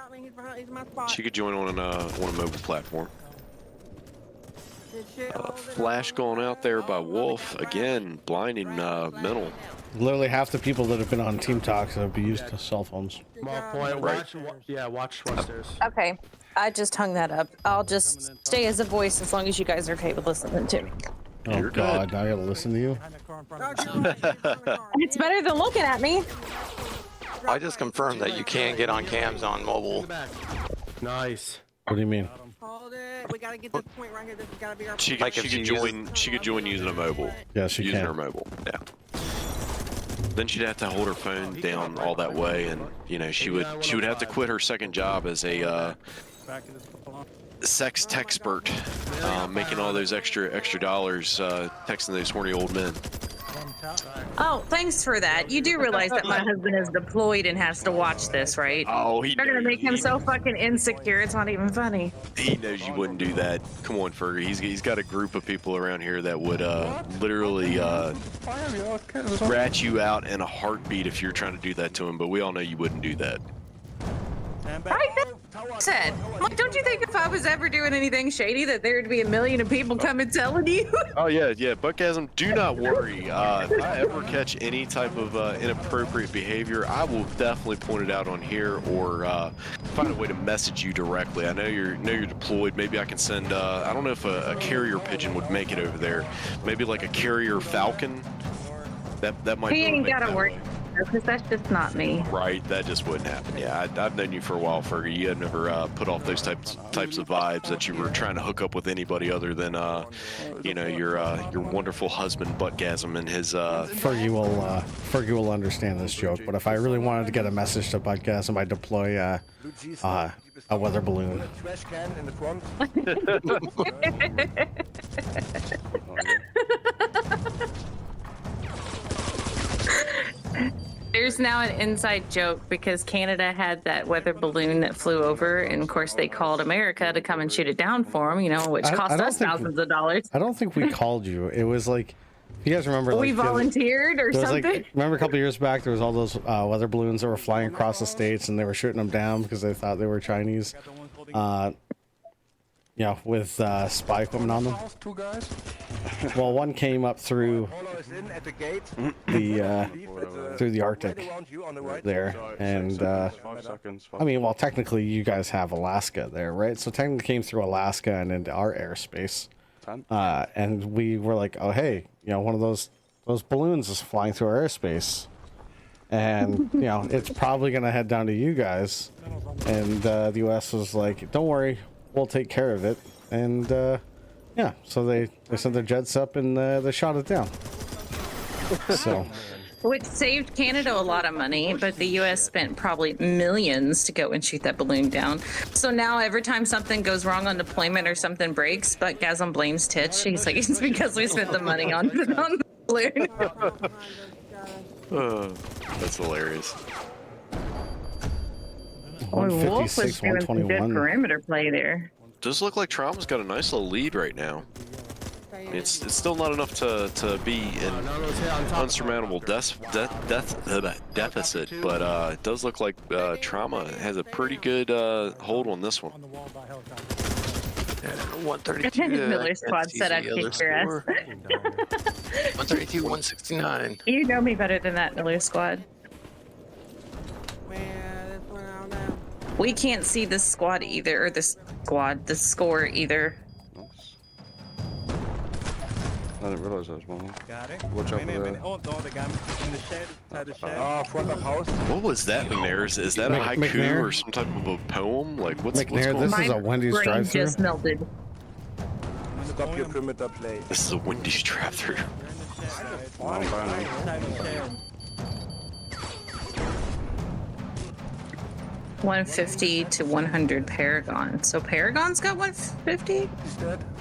She could join on a mobile platform. Flash going out there by Wolf again, blinding mental. Literally half the people that have been on Team Talks have used cell phones. Small point. Right. Watch stairs. Okay, I just hung that up. I'll just stay as a voice as long as you guys are okay with listening to me. Oh You're god, good. now I gotta listen to you. It's better than looking at me. I just confirmed that you can get on cams on mobile. Nice. What do you mean? Hold it. We gotta get this point right here. This has gotta be our She Like could if she join using a mobile. Yeah, she Using can. her mobile. Yeah. Then she'd have to hold her phone down all that way, and she would have to quit her second job as a sex texpert, making all those extra dollars texting those horny old men. Oh, thanks for that. You do realize that my husband is deployed and has to watch this, right? Oh, They're gonna make him so fucking insecure. It's not even funny. He knows you wouldn't do that. Come on, Fergie. He's got a group of people around here that would literally rat you out in a heartbeat if you're trying to do that to him. But we all know you wouldn't do that. Right? Said, like, don't you think if I was ever doing anything shady that there'd be a million of people coming telling you? Oh yeah. Buckasm, do not worry. If I ever catch any type of inappropriate behavior, I will definitely point it out on here or find a way to message you directly. I know you're deployed. Maybe I can send. I don't know if a carrier pigeon would make it over there. Maybe like a carrier falcon. That might. He ain't gotta worry, because that's just not me. Right, that just wouldn't happen. Yeah, I've known you for a while, Fergie. You had never put off those types of vibes that you were trying to hook up with anybody other than, your wonderful husband, Buttgasm, and his. Fergie will understand this joke. But if I really wanted to get a message to Buttgasm, I'd deploy a weather balloon. Trash can in the front. There's now an inside joke because Canada had that weather balloon that flew over, and of course they called America to come and shoot it down for them, which cost us thousands of dollars. I don't think we called you. It was like, if you guys remember, We volunteered or something. Remember a couple years back, there was all those weather balloons that were flying across the states, and they were shooting them down because they thought they were Chinese. With spy equipment on them. Two guys. Well, one came up through through the Arctic there, and technically you guys have Alaska there, right? So technically came through Alaska and into our airspace, and we were like, oh hey, one of those balloons is flying through our airspace. and you know it's probably gonna head down to you guys, and the US was like, don't worry, we'll take care of it. And yeah, so they sent their jets up and they shot it down. So Which saved Canada a lot of money, but the US spent probably millions to go and shoot that balloon down. So now every time something goes wrong on deployment or something breaks, but Gazum blames Titch. He's like, it's because we spent the money on the balloon. That's hilarious. Boy, Wolf was 156, doing some good 121. perimeter play there. Does look like Trauma's got a nice little lead right now. It's still not enough to be an unsurmountable deficit, but it does look like Trauma has a pretty good hold on this one. 132. Miller Squad said I'd kick your ass. 132, 169. You know me better than that, Miller Squad. We can't see the squad either, or the score either. I didn't realize that was one. Got it. Watch out for that. Oh, no, the guy in the shed. Inside the shed. Front of house. What was that, McNair? Is that a haiku McNair? or some type of a poem? Like what's McNair, going this on? is a Wendy's brain drive-thru. just melted. Stop your perimeter play. This is a Wendy's drive-through. Long time. 150 to 100 Paragon. So Paragon's got 150?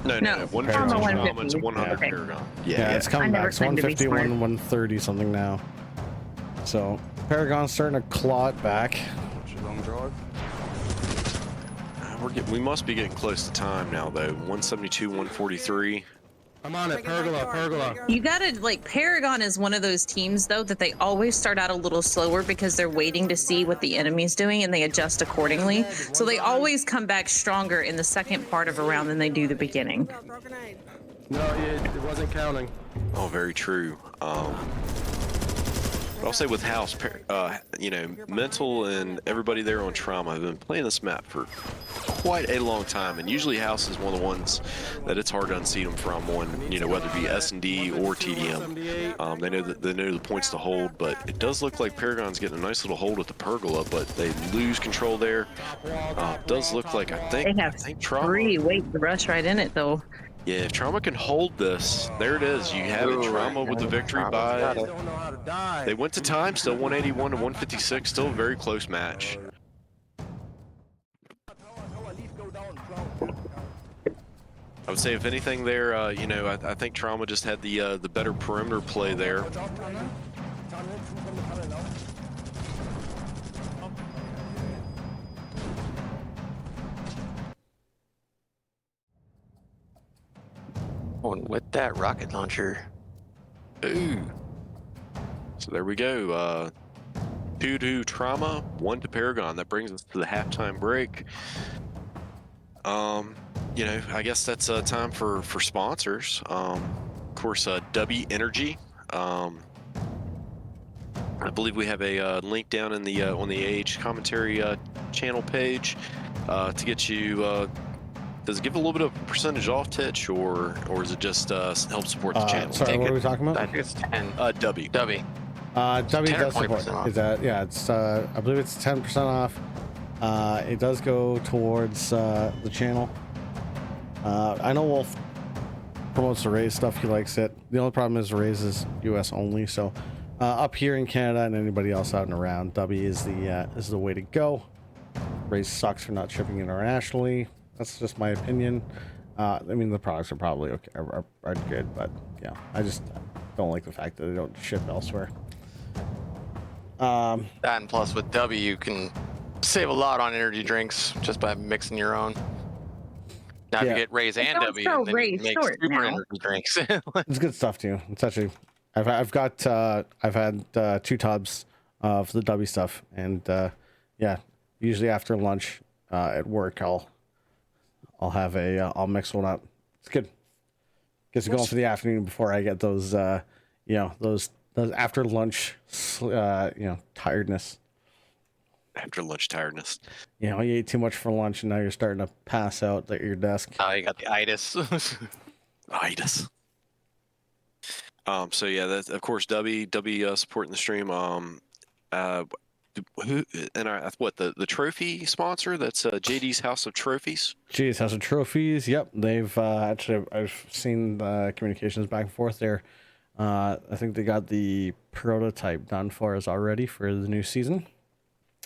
No, No, 150 Trauma Trauma 150. to 100 Okay. Paragon. Yeah, it's coming I never back. It's claimed to be 151, smart. 130 something now. So Paragon's starting to claw it back. Watch your long drive. We must be getting close to time now, though. 172, 143. I'm on it. Pergola. You gotta, like, Paragon is one of those teams, though, that they always start out a little slower because they're waiting to see what the enemy's doing and they adjust accordingly. So they always come back stronger in the second part of a round than they do the beginning. No, it wasn't counting. Oh, very true. But I'll say with House, you know, Mental and everybody there on Trauma have been playing this map for quite a long time, and usually House is one of the ones that it's hard to unseat them from on, you know, whether it be S&D or TDM. They know the points to hold, but it does look like Paragon's getting a nice little hold at the pergola, but they lose control there. Does look like I think Trauma. Free weight to rush right in it, though. Yeah, if Trauma can hold this, there it is. You have it. Trauma with the victory by. They went to time, still 181 to 156, still a very close match. I would say, if anything, there, you know, I think Trauma just had the better perimeter play there. Going with that rocket launcher. Ooh. So there we go. 2 to Trauma, 1 to Paragon. That brings us to the halftime break. You know, I guess that's time for sponsors. Of course, W Energy. I believe we have a link down in the on the AH commentary channel page to get you. Does it give a little bit of percentage off, Titch, or is it just help support the channel? Sorry, what are we talking I about? think it's 10. W. W. W 10 or does support. 20% off. Is that, yeah, it's I believe it's 10% off. It does go towards the channel. I know Wolf promotes the Raze stuff. He likes it. The only problem is Raze is US only. So up here in Canada and anybody else out and around, W is the way to go. Raze sucks for not shipping internationally. That's just my opinion. I mean, the products are probably okay, are good, but yeah, I just don't like the fact that they don't ship elsewhere. That and plus with W, you can save a lot on energy drinks just by mixing your own. Now if you get Raze and don't W, sell then you Raze can make short super now. energy drinks. It's good stuff too. It's actually, I've had 2 tubs of the W stuff, and yeah, usually after lunch at work, I'll have I'll mix one up. It's good. Gets it going for the afternoon before I get those you know, those after lunch tiredness. After lunch tiredness. You know, you ate too much for lunch and now you're starting to pass out at your desk. Oh, you got the itis. Itis. So yeah, that's of course W supporting the stream. who and what the trophy sponsor? That's JD's House of Trophies. JD's House of Trophies. Yep, they've actually I've seen the communications back and forth there. I think they got the prototype done for us already for the new season.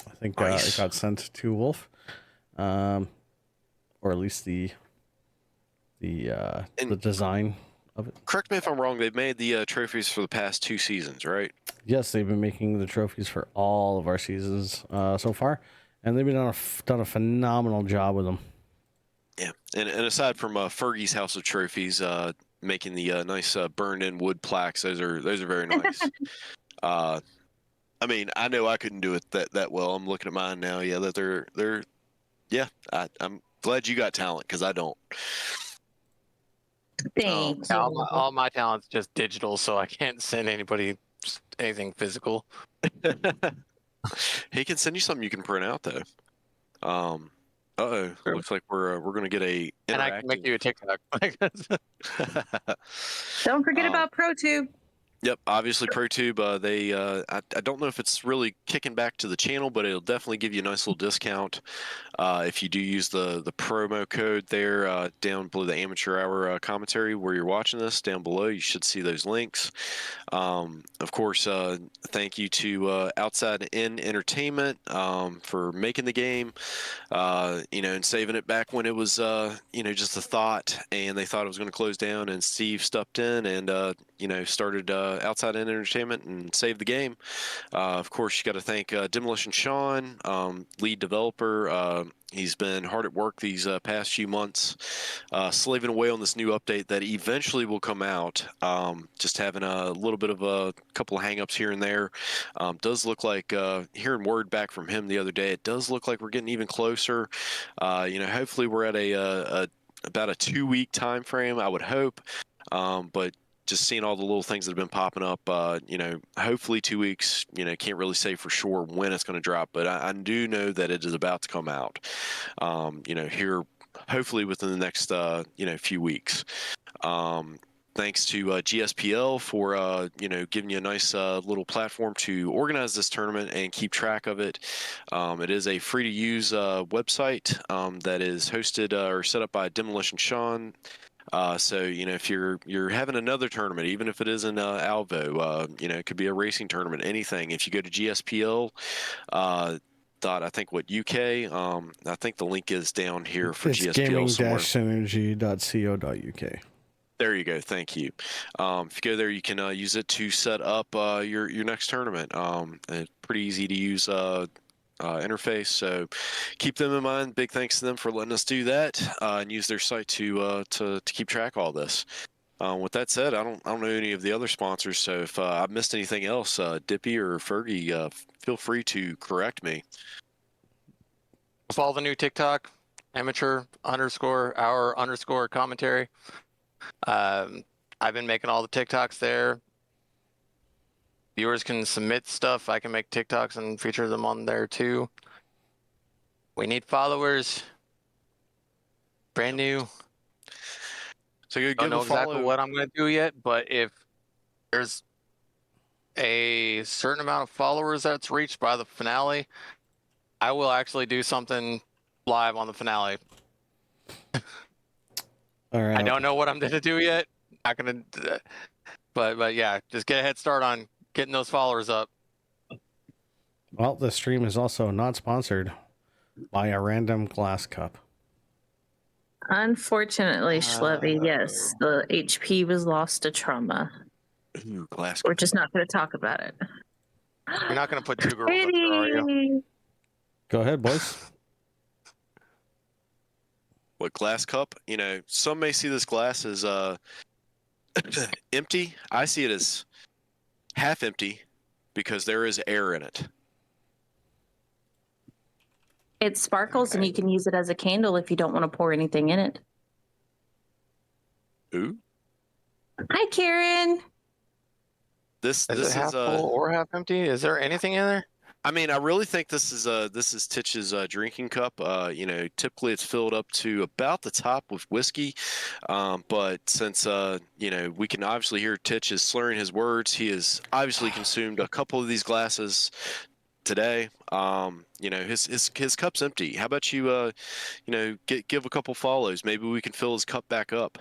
I think Nice. it got sent to Wolf, or at least the design of it. Correct me if I'm wrong. They've made the trophies for the past 2 seasons, right? Yes, they've been making the trophies for all of our seasons so far, and they've been done a phenomenal job with them. Yeah, and aside from Fergie's House of Trophies, making the nice burned-in wood plaques, those are very nice. I mean, I know I couldn't do it that well. I'm looking at mine now. Yeah, that they're yeah. I'm glad you got talent because I don't. Thank Yeah, you. all my talent's just digital, so I can't send anybody anything physical. He can send you something you can print out though. Uh-oh, Sure. looks like we're gonna get a And I can make you a TikTok. Don't forget about ProTube. Yep, obviously ProTube. I don't know if it's really kicking back to the channel, but it'll definitely give you a nice little discount if you do use the promo code there down below the amateur hour commentary where you're watching this. Down below, you should see those links. Of course, thank you to Outside In Entertainment for making the game. And saving it back when it was just a thought, and they thought it was going to close down, and Steve stepped in and started Outside In Entertainment and saved the game. Of course, you got to thank Demolition Sean, lead developer. He's been hard at work these past few months, slaving away on this new update that eventually will come out. Just having a little bit of a couple of hangups here and there. Does look like, hearing word back from him the other day, it does look like we're getting even closer. Hopefully we're at about a 2-week time frame, I would hope. But just seeing all the little things that have been popping up, hopefully 2 weeks, can't really say for sure when it's going to drop, but I do know that it is about to come out, here hopefully within the next, few weeks. Thanks to GSPL for, giving you a nice little platform to organize this tournament and keep track of it. It is a free-to-use website that is hosted or set up by Demolition Sean. So if you're having another tournament, even if it is in Alvo, it could be a racing tournament, anything. If you go to GSPL I think UK. I think the link is down here for it's GSPL somewhere. gaming-synergy.co.uk. There you go. Thank you. If you go there, you can use it to set up your next tournament. It's pretty easy to use interface, so keep them in mind. Big thanks to them for letting us do that and use their site to keep track of all this. With that said, I don't know any of the other sponsors, so if I've missed anything else, Dippy or Fergie, feel free to correct me. Follow the new TikTok, amateur_hour_commentary. I've been making all the TikToks there. Viewers can submit stuff. I can make TikToks and feature them on there too. We need followers. Brand new. So you don't know exactly what I'm going to do yet, but if there's a certain amount of followers that's reached by the finale, I will actually do something live on the finale. All right. I don't know what I'm going to do yet. Not going to, but yeah, just get a head start on getting those followers up. Well, the stream is also not sponsored by a random glass cup. Unfortunately, Schlevy, yes, the HP was lost to trauma. Ooh, glass. We're just not going to talk about it. You're not going to put 2 girls up there, are you? Go ahead, boys. What glass cup? Some may see this glass as empty. I see it as half empty because there is air in it. It sparkles, and you can use it as a candle if you don't want to pour anything in it. Ooh. Hi, Karen. Is it half full or half empty? Is there anything in there? I mean, I really think this is Titch's drinking cup. Typically it's filled up to about the top with whiskey, but since we can obviously hear Titch is slurring his words, he has obviously consumed a couple of these glasses today. His cup's empty. How about you give a couple follows? Maybe we can fill his cup back up.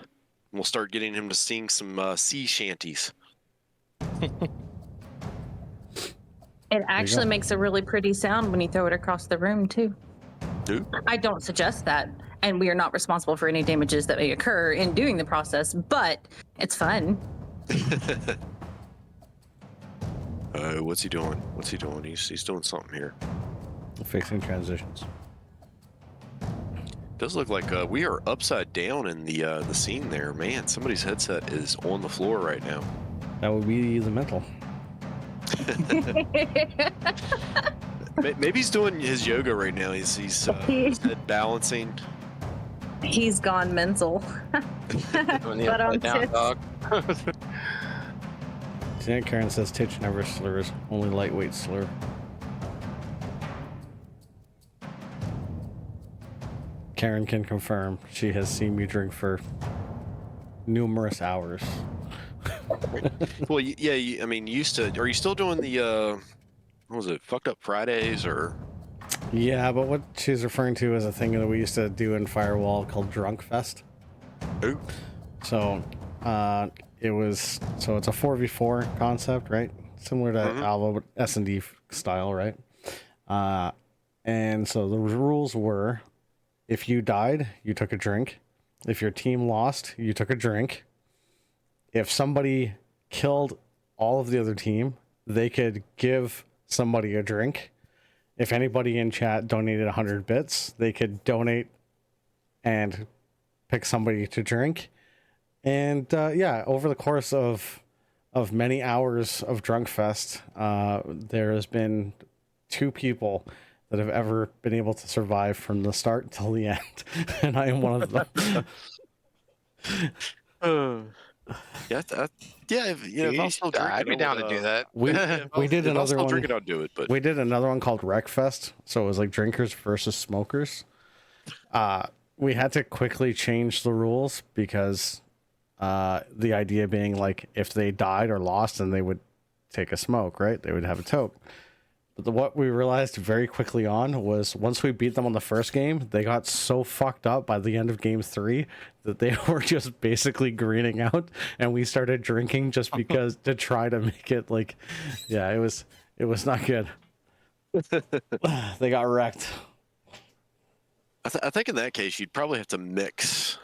We'll start getting him to sing some sea shanties. It actually makes a really pretty sound when you throw it across the room, too. I don't suggest that, and we are not responsible for any damages that may occur in doing the process, but it's fun. What's he doing? He's doing something here. Fixing transitions. Does look like we are upside down in the scene there. Man, somebody's headset is on the floor right now. That would be the mental. Maybe he's doing his yoga right now. He's his head balancing. He's gone mental. But on down, dog. Aunt Karen says Titch never slurs, only lightweight slur. Karen can confirm she has seen me drink for numerous hours. Well, yeah. I mean, you used to. Are you still doing the what was it? Fucked Up Fridays or? Yeah, but what she's referring to is a thing that we used to do in Firewall called Drunk Fest. Ooh. So, it's a 4v4 concept, right? Similar to Alvo, but S&D style, right? And so the rules were, if you died, you took a drink. If your team lost, you took a drink. If somebody killed all of the other team, they could give somebody a drink. If anybody in chat donated 100 bits, they could donate and pick somebody to drink. And over the course of many hours of Drunk Fest, there has been 2 people that have ever been able to survive from the start till the end, and I am one of them. If I'm still drinking, I'd be down to do that. We did another one. Drinking, I'll do it. But we did another one called Wreckfest, so it was like drinkers versus smokers. We had to quickly change the rules because the idea being like if they died or lost, then they would take a smoke, right? They would have a toke. But what we realized very quickly on was once we beat them on the first game, they got so fucked up by the end of game 3 that they were just basically greening out, and we started drinking just because to try to make it like, yeah, it was not good. They got wrecked. I think in that case you'd probably have to mix,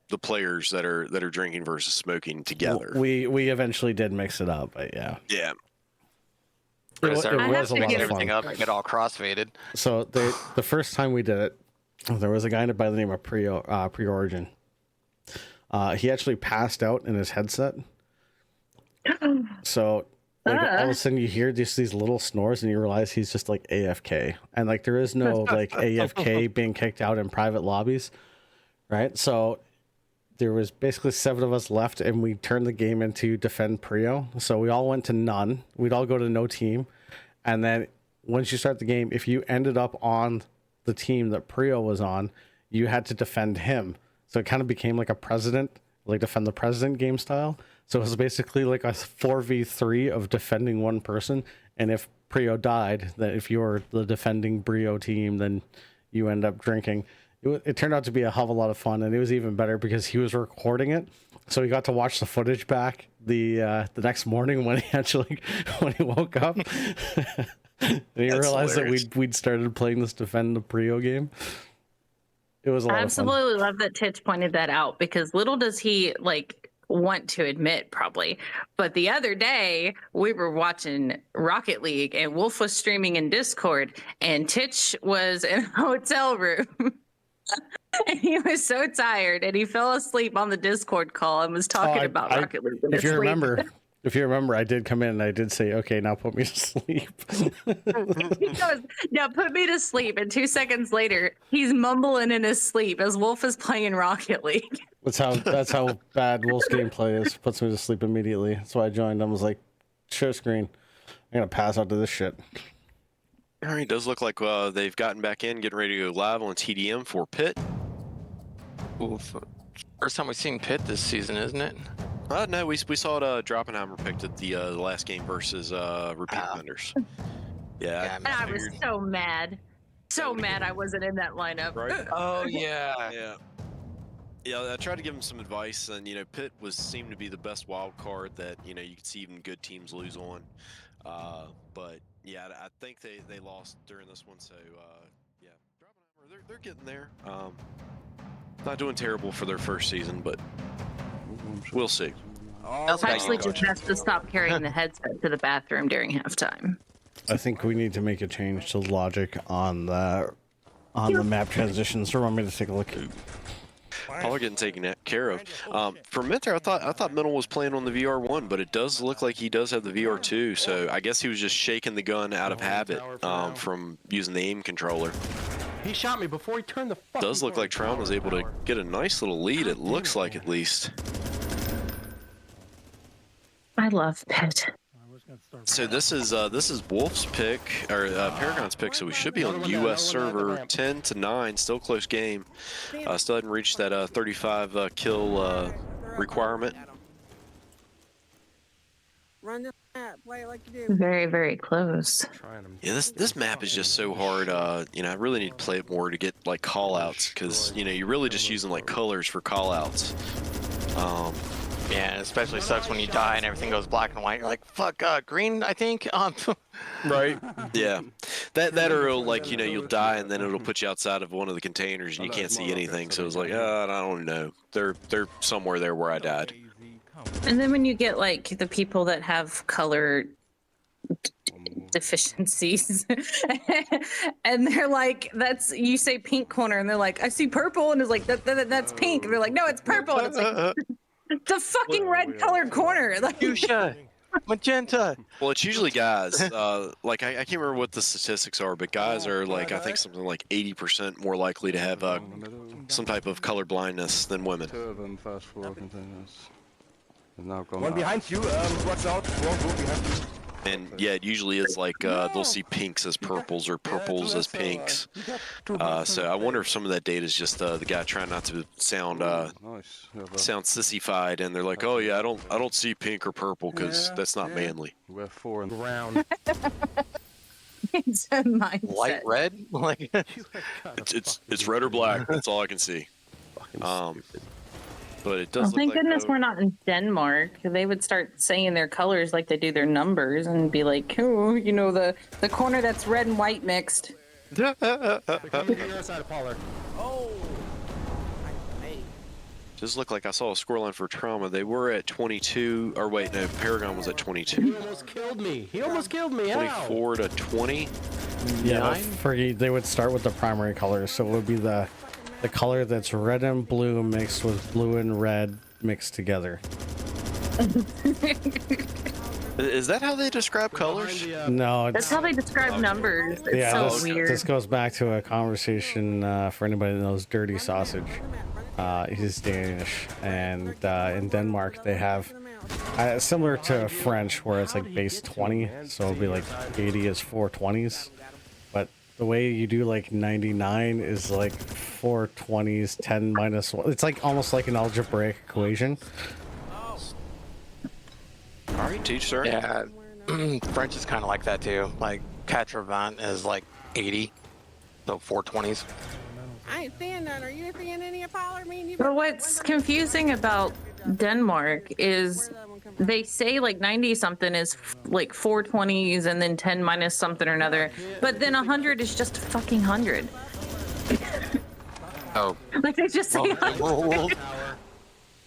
the players that are drinking versus smoking together. We eventually did mix it up, but yeah. Yeah. It was a lot of everything fun. up and get all crossfaded. So the first time we did it, there was a guy by the name of Pre-Origin. He actually passed out in his headset. So like all of a sudden you hear just these little snores and you realize he's just like AFK. And like there is no like AFK being kicked out in private lobbies, right? So there was basically 7 of us left, and we turned the game into defend Prio. So we all went to none. We'd all go to no team. And then once you start the game, if you ended up on the team that Prio was on, you had to defend him. So it kind of became like a president, like defend the president game style. So it was basically like a 4v3 of defending one person. And if Prio died, that if you're the defending Brio team, then you end up drinking. It turned out to be a hell of a lot of fun, and it was even better because he was recording it, so he got to watch the footage back the next morning when he woke up, and he realized hilarious. that we'd started playing this Defend the Prio game. It was a lot of fun. Absolutely love that Titch pointed that out, because little does he want to admit probably, but the other day we were watching Rocket League and Wolf was streaming in Discord and Titch was in a hotel room. And he was so tired, and he fell asleep on the Discord call and was talking about Rocket League. If you remember, I did come in and I did say, "Okay, now put me to sleep." He goes, "Now put me to sleep." And 2 seconds later, he's mumbling in his sleep as Wolf is playing Rocket League. That's how bad Wolf's gameplay is. Puts me to sleep immediately. That's why I joined. I was like, "Share screen. I'm gonna pass out to this shit." All right, it does look like they've gotten back in, getting ready to go live on TDM for Pit. Ooh, first time we've seen Pitt this season, isn't it? No, we saw it. Droppenheimer picked it the last game versus repeat offenders. Yeah, And I was figured. so mad. So mad I wasn't in that lineup. Right? Oh yeah. Yeah, I tried to give him some advice, and Pitt seemed to be the best wild card that you could see even good teams lose on. But yeah, I think they lost during this one, so yeah, Droppenheimer, they're getting there. Not doing terrible for their first season, but we'll see. Actually, just has to stop carrying the headset to the bathroom during halftime. I think we need to make a change to logic on the map transitions. So want me to take a look? All getting taken care of. For Minter, I thought Mental was playing on the VR1, but it does look like he does have the VR2. So I guess he was just shaking the gun out of habit from using the aim controller. He shot me before he turned the fucking Does look like Tron was able to get a nice little lead. It looks like, at least. I love Pitt. So this is Wolf's pick, or Paragon's pick, so we should be on US server 10-9, still close game. Still hadn't reached that 35 kill requirement. Run this map, play it like you do. Very, very close. Yeah, this map is just so hard. I really need to play it more to get like call outs, because you're really just using like colors for call outs. Yeah, and especially sucks when you die and everything goes black and white. You're like, fuck, green, I think. Right. Yeah. That or like you'll die and then it'll put you outside of one of the containers and you can't see anything. So it's like, I don't know. They're somewhere there where I died. And then when you get like the people that have color deficiencies and they're like, you say pink corner and they're like, I see purple, and it's like that's pink, and they're like, no, it's purple, and it's like the fucking red colored corner, like fuchsia, magenta. Well, it's usually guys. Like I can't remember what the statistics are, but guys are like, I think something like 80% more likely to have some type of color blindness than women. 2 of them first floor containers. They've now gone One out. behind you, watch out. One group behind you. And yeah, it usually is like they'll see pinks as purples or purples as pinks. So I wonder if some of that data is just the guy trying not to sound sound sissified, and they're like, oh yeah, I don't see pink or purple because that's not manly. We're 4 and Brown. it's a mindset. Light red? Like It's red or black. That's all I can see. But it does. Well, look thank like, goodness we're not in Denmark. They would start saying their colors like they do their numbers and be like, oh, the corner that's red and white mixed. They're coming to your side, Pollard. Oh. Just looked like I saw a scoreline for Trauma. They were at 22. Or wait, no, Paragon was at 22. He almost killed me. He almost killed me. How? 24 to 20. Yeah, they would start with the primary colors, so it would be the color that's red and blue mixed with blue and red mixed together. Is that how they describe colors? No, That's how they describe numbers. It's yeah, so weird. This goes back to a conversation for anybody that knows Dirty Sausage. He's Danish, and in Denmark they have similar to French, where it's like base 20, so it'll be like 80 is 420s. But the way you do like 99 is like 420s, 10 minus 1. It's like almost like an algebraic equation. All right, teach, sir. Yeah, French is kind of like that too. Like Quatre-Vingts is like 80, so 420s. I ain't seeing none. Are you seeing any of Pollard? But what's confusing about Denmark is they say like 90 something is like 420s and then 10 minus something or another, but then 100 is just a fucking 100. Oh. Like they just say 100.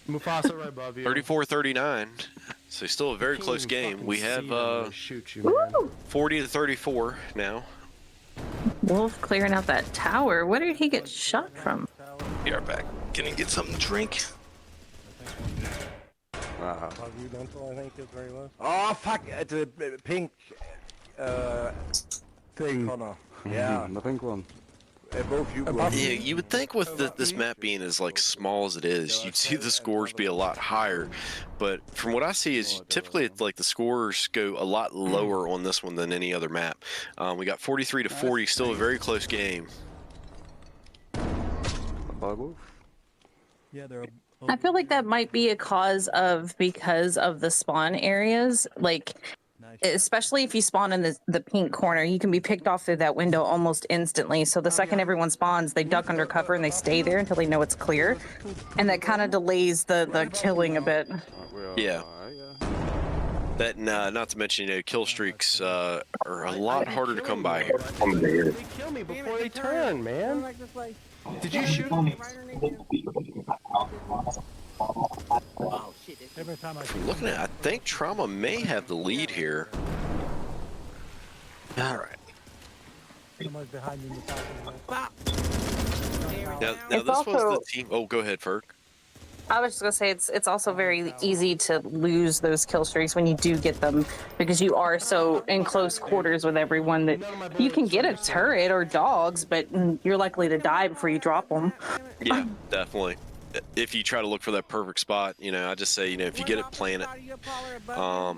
Mufasa right above you. 34-39. So still a very close game. We have 40 to 34 now. Wolf clearing out that tower. Where did he get shot from? We are back. Can you get something to drink? Oh, fuck, the pink thing. corner. Yeah. The pink one. Both you Yeah, you would think with this map being as like small as it is, you'd see the scores be a lot higher. But from what I see is typically it's like the scores go a lot lower on this one than any other map. We got 43 to 40, still a very close game. By Wolf. Yeah, they're I feel like that might be because of the spawn areas, like especially if you spawn in the pink corner, you can be picked off through that window almost instantly. So the second everyone spawns, they duck under cover and they stay there until they know it's clear, and that kind of delays the killing a bit. Yeah. That not to mention, kill streaks are a lot harder to come by here. They kill me before they turn, man. Did you shoot? Oh shit! Every time I I'm looking at, I think Trauma may have the lead here. All right. Someone's behind you in the top of the Now It's this was also- the team. Oh, go ahead, Ferg. I was just gonna say it's also very easy to lose those kill streaks when you do get them, because you are so in close quarters with everyone that you can get a turret or dogs, but you're likely to die before you drop them. Yeah, definitely. If you try to look for that perfect spot, I just say, if you get it, plant it. But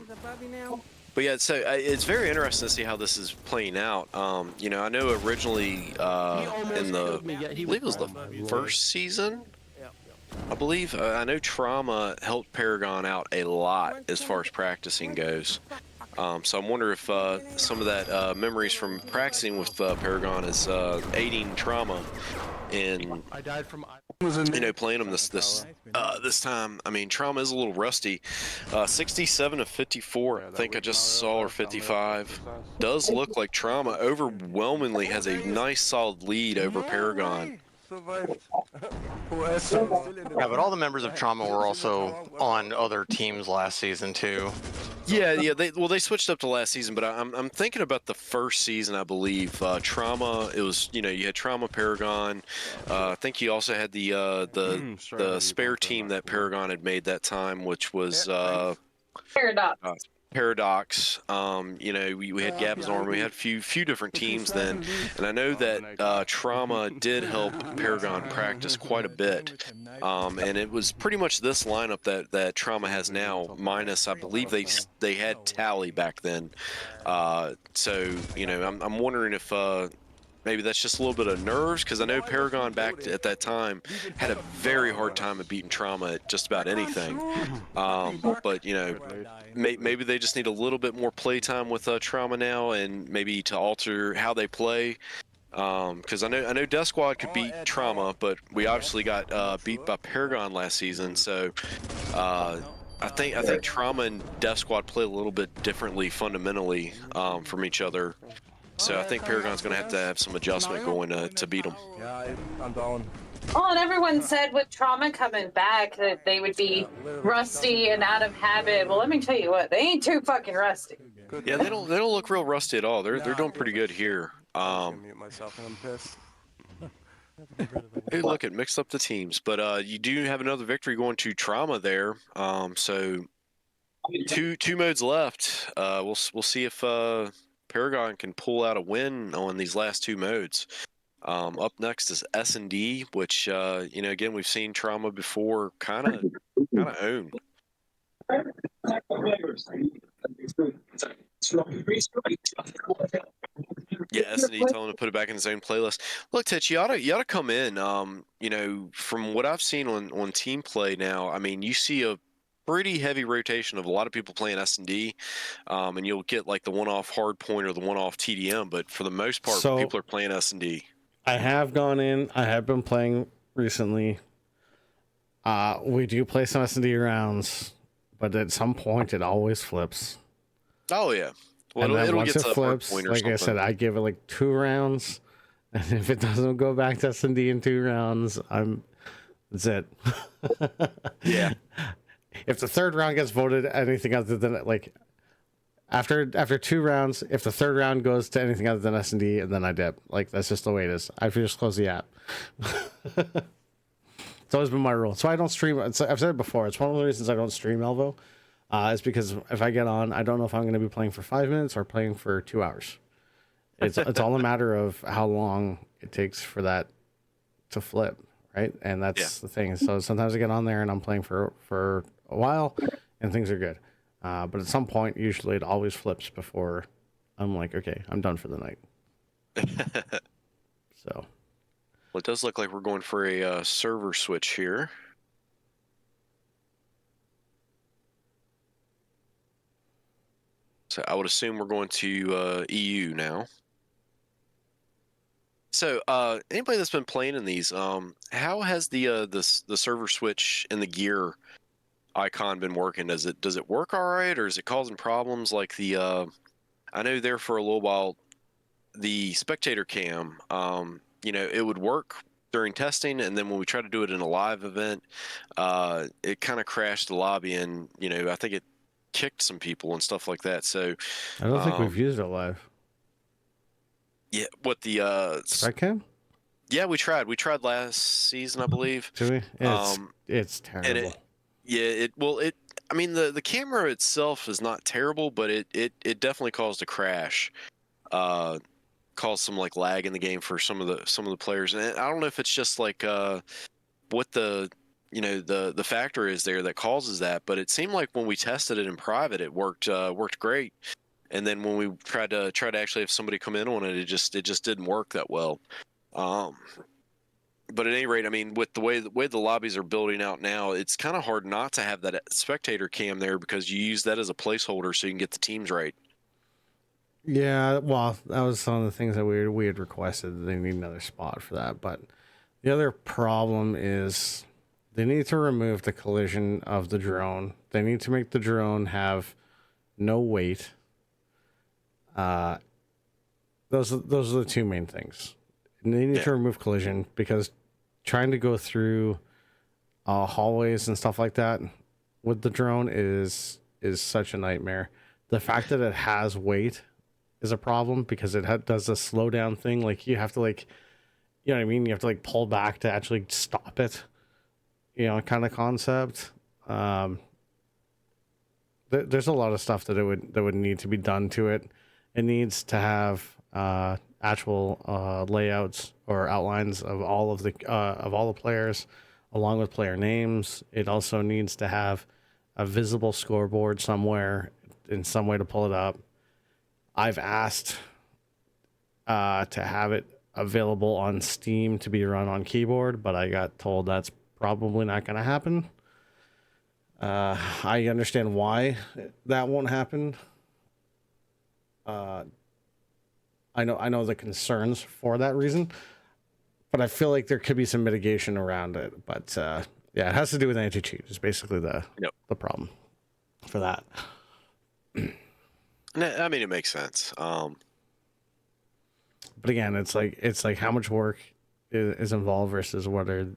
yeah, so it's very interesting to see how this is playing out. I know originally in the, I believe it was the first season, I believe. I know Trauma helped Paragon out a lot as far as practicing goes. So I'm wondering if some of that memories from practicing with Paragon is aiding Trauma in, I died from. playing them this time. I mean, Trauma is a little rusty. 67 of 54, I think I just saw, or 55. Does look like Trauma overwhelmingly has a nice solid lead over Paragon. Survived. Yeah, but all the members of Trauma were also on other teams last season too. Yeah. They switched up to last season, but I'm thinking about the first season. I believe Trauma. It was you had Trauma, Paragon. I think you also had the spare team that Paragon had made that time, which was Paradox. Paradox. We had Gabazorn. We had a few different teams then, and I know that Trauma did help Paragon practice quite a bit. And it was pretty much this lineup that Trauma has now, minus I believe they had Tally back then. So I'm wondering if maybe that's just a little bit of nerves, because I know Paragon back at that time had a very hard time of beating Trauma at just about anything. But maybe they just need a little bit more play time with Trauma now, and maybe to alter how they play. Because I know Death Squad could beat Trauma, but we obviously got beat by Paragon last season. So I think Trauma and Death Squad play a little bit differently fundamentally from each other. So I think Paragon's going to have some adjustment going to beat them. Yeah, I'm down. Oh, and everyone said with Trauma coming back that they would be rusty and out of habit. Well, let me tell you what, they ain't too fucking rusty. Yeah, they don't look real rusty at all. They're doing pretty good here. Mute myself and I'm pissed. Hey, look, it mixed up the teams, but you do have another victory going to Trauma there. So two modes left. We'll see if Paragon can pull out a win on these last two modes. Up next is S&D, which again, we've seen Trauma before kind of own. Yeah, S&D telling him to put it back in his own playlist. Look, Titch, you ought to come in. From what I've seen on team play now, I mean, you see a pretty heavy rotation of a lot of people playing S&D, and you'll get like the one-off hard point or the one-off TDM, but for the most part, people are playing S&D. I have gone in. I have been playing recently. We do play some S&D rounds, but at some point it always flips. Oh yeah. Well, and then it'll once get it to flips, like I said, I give it like 2 rounds, and if it doesn't go back to S&D in 2 rounds, that's it. Yeah. If the 3rd round gets voted anything other than like after 2 rounds, if the 3rd round goes to anything other than S&D, and then I dip. Like that's just the way it is. I just close the app. It's always been my rule. So I don't stream. I've said it before. It's one of the reasons I don't stream Alvo. It's because if I get on, I don't know if I'm going to be playing for 5 minutes or playing for 2 hours. It's all a matter of how long it takes for that to flip, right? And that's the thing. So sometimes I get on there and I'm playing for a while, and things are good. But at some point, usually it always flips before I'm like, okay, I'm done for the night. So. Well, it does look like we're going for a server switch here. So I would assume we're going to EU now. So anybody that's been playing in these, how has the server switch and the gear icon been working? Does it work all right, or is it causing problems? Like I know there for a little while, the spectator cam, it would work during testing, and then when we tried to do it in a live event, it kind of crashed the lobby, and I think it kicked some people and stuff like that. So I don't think we've used it live. yeah, what the Spec cam? Yeah, we tried last season, I believe. Did we? It's terrible. And I mean, the camera itself is not terrible, but it definitely caused a crash. Caused some like lag in the game for some of the players, and I don't know if it's just like what the factor is there that causes that, but it seemed like when we tested it in private, it worked great, and then when we tried to actually have somebody come in on it, it just didn't work that well. But at any rate, I mean, with the way the lobbies are building out now, it's kind of hard not to have that spectator cam there, because you use that as a placeholder so you can get the teams right. Yeah, well, that was some of the things that we had requested. They need another spot for that. But the other problem is they need to remove the collision of the drone. They need to make the drone have no weight. Those are the two main things. And they need to remove collision, because trying to go through hallways and stuff like that with the drone is such a nightmare. The fact that it has weight is a problem, because it does a slow down thing. Like you have to you know what I mean? You have to pull back to actually stop it, kind of concept. There's a lot of stuff that would need to be done to it. It needs to have actual layouts or outlines of all of the players, along with player names. It also needs to have a visible scoreboard somewhere, in some way to pull it up. I've asked to have it available on Steam to be run on keyboard, but I got told that's probably not going to happen. I understand why that won't happen. I know the concerns for that reason, but I feel like there could be some mitigation around it. But yeah, it has to do with anti-cheat. Is basically the problem for that. I mean, it makes sense. But again, it's like how much work is involved versus what are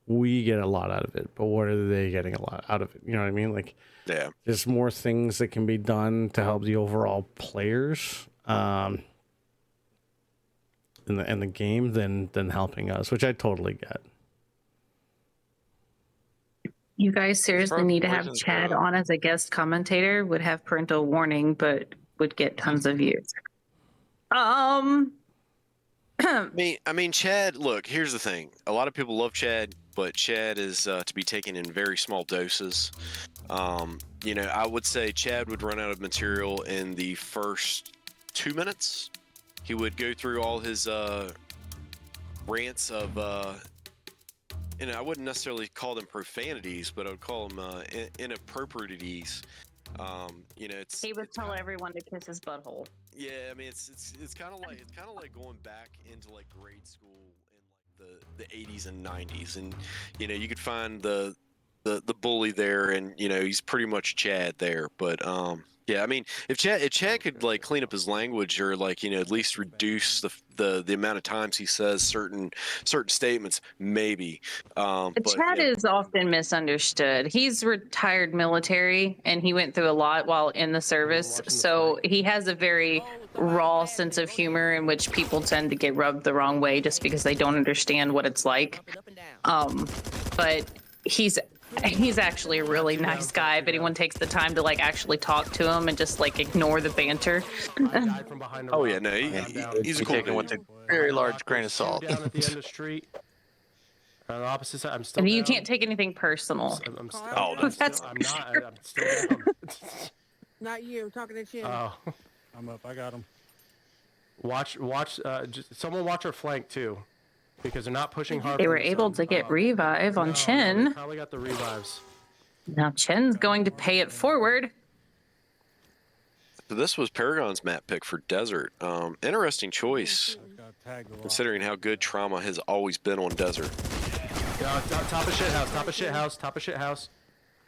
we get a lot out of it, but what are they getting a lot out of it? You know what I mean? There's more things that can be done to help the overall players in the game than helping us, which I totally get. You guys seriously need to have Chad on as a guest commentator. Would have parental warning, but would get tons of views. I mean, Chad. Look, here's the thing. A lot of people love Chad, but Chad is to be taken in very small doses. I would say Chad would run out of material in the first 2 minutes. He would go through all his rants of. I wouldn't necessarily call them profanities, but I would call them inapproprieties. He would tell everyone to kiss his butthole. Yeah, I mean, it's kind of like going back into grade school in the 80s and 90s, and you could find the bully there, and he's pretty much Chad there, but yeah, I mean, if Chad could clean up his language, or at least reduce the amount of times he says certain statements, maybe. Chad is often misunderstood. He's retired military, and he went through a lot while in the service, so he has a very raw sense of humor in which people tend to get rubbed the wrong way just because they don't understand what it's like. But he's actually a really nice guy. If anyone takes the time to actually talk to him and just ignore the banter. Oh yeah, no, he's a cool dude. With a very large grain of salt. Down at the end of the street. On the opposite side, I'm still. I mean, you down. can't take anything personal. I'm still that's I'm not. I'm still down. Not you. I'm talking to Chin. Oh, I'm up. I got him. Watch. Someone watch our flank too, because they're not pushing hard. They were able to get revive on Chin. They probably got the revives. Now Chin's going to pay it forward. So this was Paragon's map pick for Desert. Interesting choice, considering how good Trauma has always been on Desert. Top of shit house, top of shit house, top of shit house.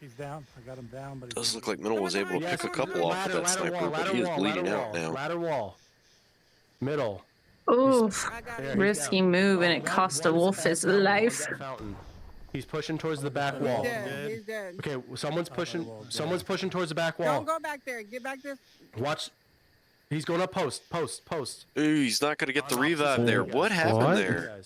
He's down. I got him down, but Does look like Middle was able to pick a couple off with that sniper, but he is bleeding out now. Ladder wall. Middle. Oof. Risky move, and it cost a wolf his life. He's pushing towards the back wall. He's dead. Okay, someone's pushing towards the back wall. Don't go back there. Get back there. Watch. He's going up post. Ooh, he's not going to get the revive there. What happened there?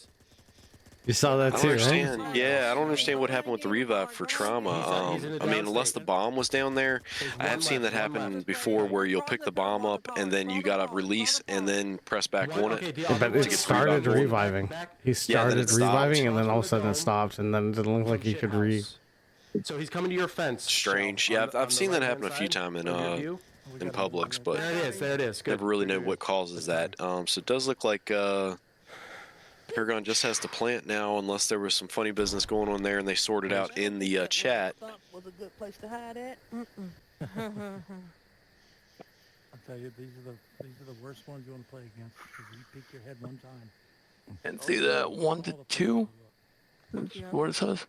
You saw that I too, don't right? understand. Yeah, I don't understand what happened with the revive for Trauma. I mean, unless the bomb was down there. I have seen that happen before where you'll pick the bomb up and then you got to release and then press back on it. Yeah, but it started reviving. He started reviving and then all of a sudden it stopped and then it didn't look like he could So he's coming to your fence. Strange. Yeah, I've seen that happen a few times in Publix, but there it is. Good. Never really know what causes that. So it does look like Paragon just has to plant now, unless there was some funny business going on there and they sorted out in the chat. Was a good place to hide at. I'll tell you, these are the worst ones you want to play against because you peek your head one time. And through that 1 to 2. What it says.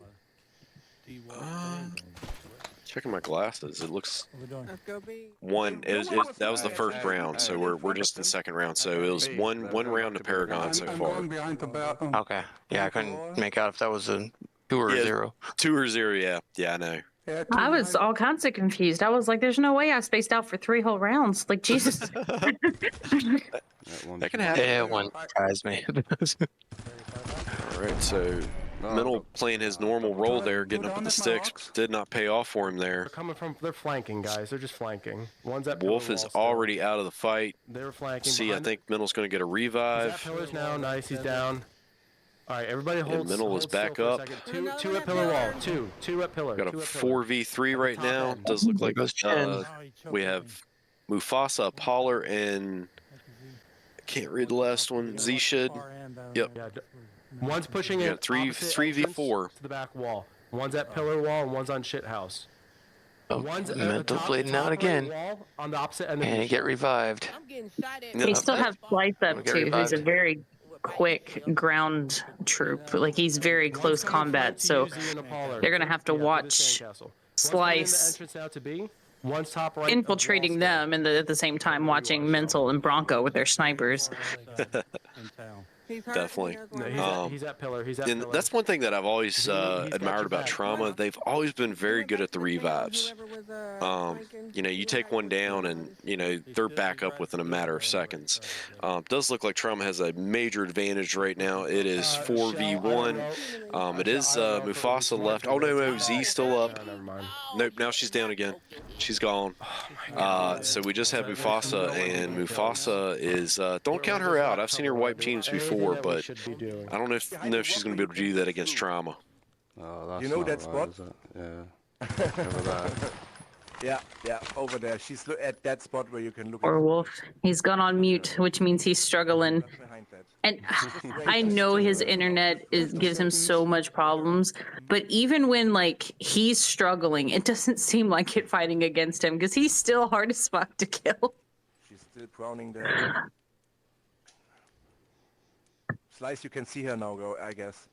Checking my glasses, it looks Let's go B. one. That was the first round, so we're just in second round. So it was one round to Paragon so far. Okay. Yeah, I couldn't make out if that was a 2 or a 0. 2 or 0. Yeah, I know. I was all kinds of confused. I was like, there's no way I spaced out for 3 whole rounds. Like, Jesus. That can happen. Yeah, one surprised me. All right, so Middle playing his normal role there, getting up with the sticks, did not pay off for him there. They're flanking, guys. They're just flanking. One's at Wolf is already out of the fight. They're flanking. See, I think Middle's going to get a revive. He's at pillars now. Nice, he's down. All right, everybody holds. Middle is back up. Two at pillar wall. Two at pillar. Got a 4v3 right now. Does look like we have Mufasa, Poller, and I can't read the last one. Z should. Yep. One's pushing in. 3v4 to the back wall. One's at pillar wall and one's on shit house. Oh, one's mental bleeding out again. Wall on the opposite end. And he get revived. They still have Slice up too, who's a very quick ground troop. Like, he's very close combat, so they're gonna have to watch Slice infiltrating them and at the same time watching Mental and Bronco with their snipers. Definitely. He's at pillar. And that's one thing that I've always admired about Trauma. They've always been very good at the revives. You take one down and, they're back up within a matter of seconds. Does look like Trauma has a major advantage right now. It is 4v1. It is Mufasa left. Oh, no, Z's still up. Nope, now she's down again. She's gone. So we just have Mufasa, and Mufasa is... don't count her out. I've seen her wipe teams before. But I don't know if she's going to be able to do that against Trauma. Oh, that's that spot? Yeah. Over that. Yeah, over there. She's at that spot where you can look. Or Wolf, he's gone on mute, which means he's struggling. And I know his internet gives him so much problems, but even when he's struggling, it doesn't seem like it fighting against him because he's still hard as fuck to kill. She's still crowning there. Slice, you can see her now, I guess.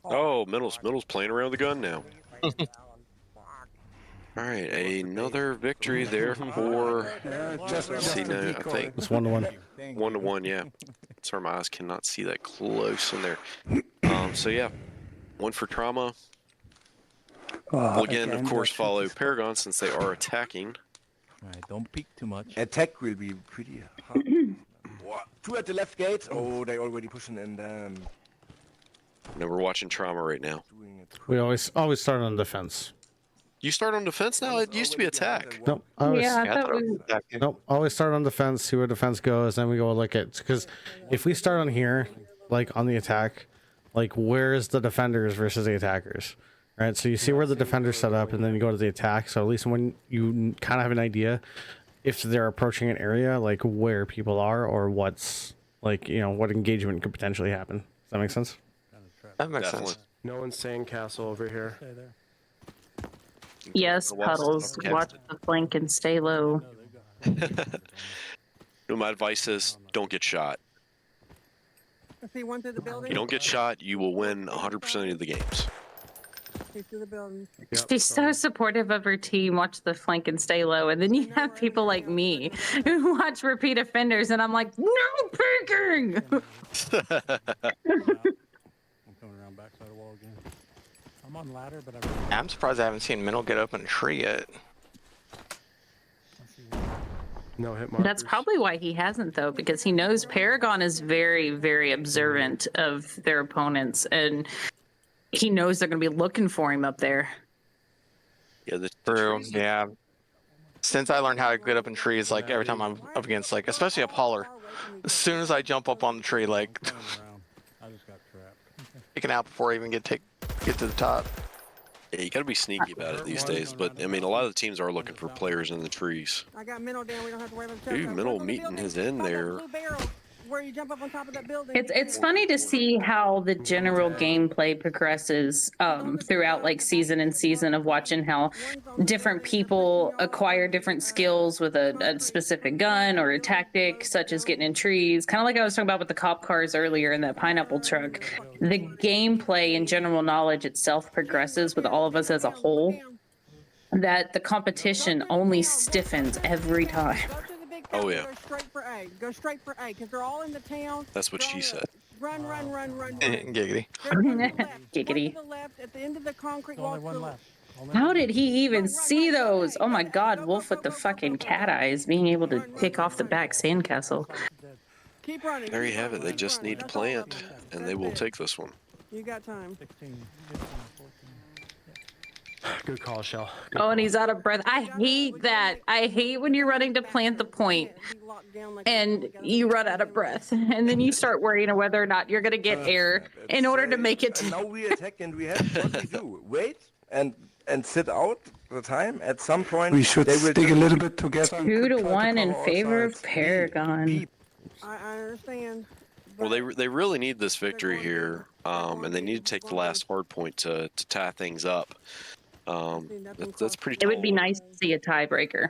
Oh, Middle's playing around the gun now. All right, another victory there for. Let's see, no, I think it's 1-1. 1-1, yeah. Sorry, my eyes cannot see that close in there. So yeah, one for Trauma. We'll again, of course, follow Paragon since they are attacking. Alright, don't peek too much. Attack will be pretty hard. 2 at the left gate. Oh, they already pushing in them. No, we're watching Trauma right now. We always start on defense. You start on defense now? It used to be attack. Nope. Nope. Always start on defense, see where defense goes, then we go look at, because if we start on here, on the attack, where's the defenders versus the attackers? Right, so you see where the defenders set up, and then you go to the attack. So at least when you kind of have an idea if they're approaching an area, where people are or what's what engagement could potentially happen. Does that make sense? That makes sense. No one's saying castle over here. Yes, Puddles. Watch the flank and stay low. My advice is don't get shot. See one through the building. If you don't get shot, you will win 100% of the games. He's through the building. She's so supportive of her team. Watch the flank and stay low. And then you have people like me who watch repeat offenders, and I'm like, no peeking! I'm coming around backside of the wall again. I'm on ladder, but I'm surprised I haven't seen Minnow get up in a tree yet. No hit markers. That's probably why he hasn't, though, because he knows Paragon is very, very observant of their opponents, and he knows they're going to be looking for him up there. Yeah, the True. trees- Yeah. Since I learned how to get up in trees, like every time I'm up against, like especially a holler, as soon as I jump up on the tree, like I just got trapped. taken out before I even get to the top. Yeah, you got to be sneaky about it these days. But I mean, a lot of the teams are looking for players in the trees. I got Minnow down. We don't have to worry about Ooh, Minnow meeting his end there. Where you jump up on top of that building. It's funny to see how the general gameplay progresses throughout like season and season of watching how different people acquire different skills with a specific gun or a tactic, such as getting in trees. Kind of like I was talking about with the cop cars earlier in that pineapple truck. The gameplay and general knowledge itself progresses with all of us as a whole. That the competition only stiffens every time. Oh yeah. Go straight for A. Go straight for A, because they're all in the town. That's what she said. Run. Giggity. Giggity. To the left, at the end of the concrete Only wall. one left. How did he even see those? Oh my god, Wolf with the fucking cat eyes being able to pick off the back sandcastle. Keep running. There you have it. They just need to plant, and they will take this one. You got time. 16, 15, 14. Good call, Shell. Good Oh, call. and he's out of breath. I hate that. I hate when you're running to plant the point and you run out of breath. And then you start worrying whether or not you're going to get air in order to make it. And now we attack and we have what we do. Wait and sit out the time. At some point, We should stick a little bit together. 2-1 in favor of Paragon. I understand. Well, they really need this victory here, and they need to take the last hard point to tie things up. That's pretty. It would be nice to see a tiebreaker,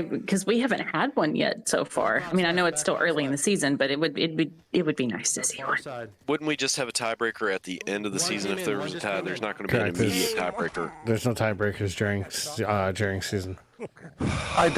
because we haven't had one yet so far. I mean, I know it's still early in the season, but it would be nice to see one. Wouldn't we just have a tiebreaker at the end of the season if there was a tie? There's not going to be an immediate tiebreaker. There's no tiebreakers during season. I